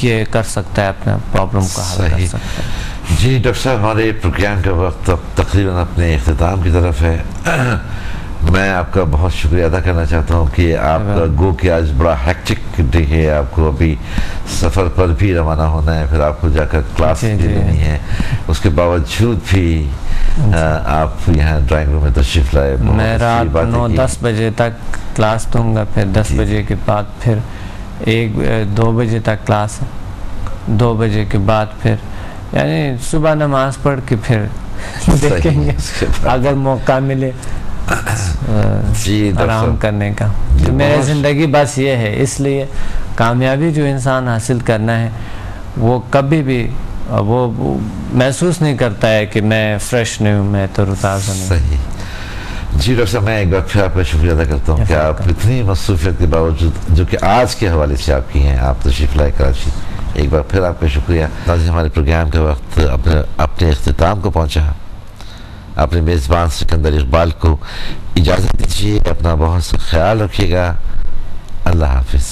یہ کر سکتا ہے، اپنا پرابلم کو حل کر سکتا ہے.
جی ڈاکٹر صاحب، ہمارے پروگرام کا وقت اب تقریباً اپنے اختتام کی طرف ہے. میں آپ کا بہت شکریہ ادا کرنا چاہتا ہوں کہ آپ کا گو کہ آج بڑا ہیکٹک ڈے ہے، آپ کو ابھی سفر پر بھی روانہ ہونا ہے، پھر آپ کو جا کر کلاس بھی لینی ہے، اس کے باوجود بھی آپ یہاں ڈرائنگ روم میں تشریف لائے.
میں رات 9-10 بجے تک کلاس دوں گا، پھر 10 بجے کے بعد پھر 1-2 بجے تک کلاس ہے، 2 بجے کے بعد پھر یعنی صبح نماز پڑھ کے پھر دیکھیں گے اگر موقع ملے آرام کرنے کا. میری زندگی بس یہ ہے، اس لیے کامیابی جو انسان حاصل کرنا ہے وہ کبھی بھی وہ محسوس نہیں کرتا ہے کہ میں فریش نہیں ہوں، میں تو تازہ نہیں.
صحیح. جی ڈاکٹر صاحب، میں ایک بار پھر آپ کا شکریہ ادا کرتا ہوں کہ آپ اتنی مصروفیت کے باوجود جو کہ آج کے حوالے سے آپ کی ہیں، آپ تشریف لائے کراچی. ایک بار پھر آپ کا شکریہ. ناظرین، ہمارے پروگرام کا وقت اپنے اختتام کو پہنچا. اپنے میزبان سکندر اقبال کو اجازت دیجیے، اپنا بہت سا خیال رکھیے گا. اللہ حافظ.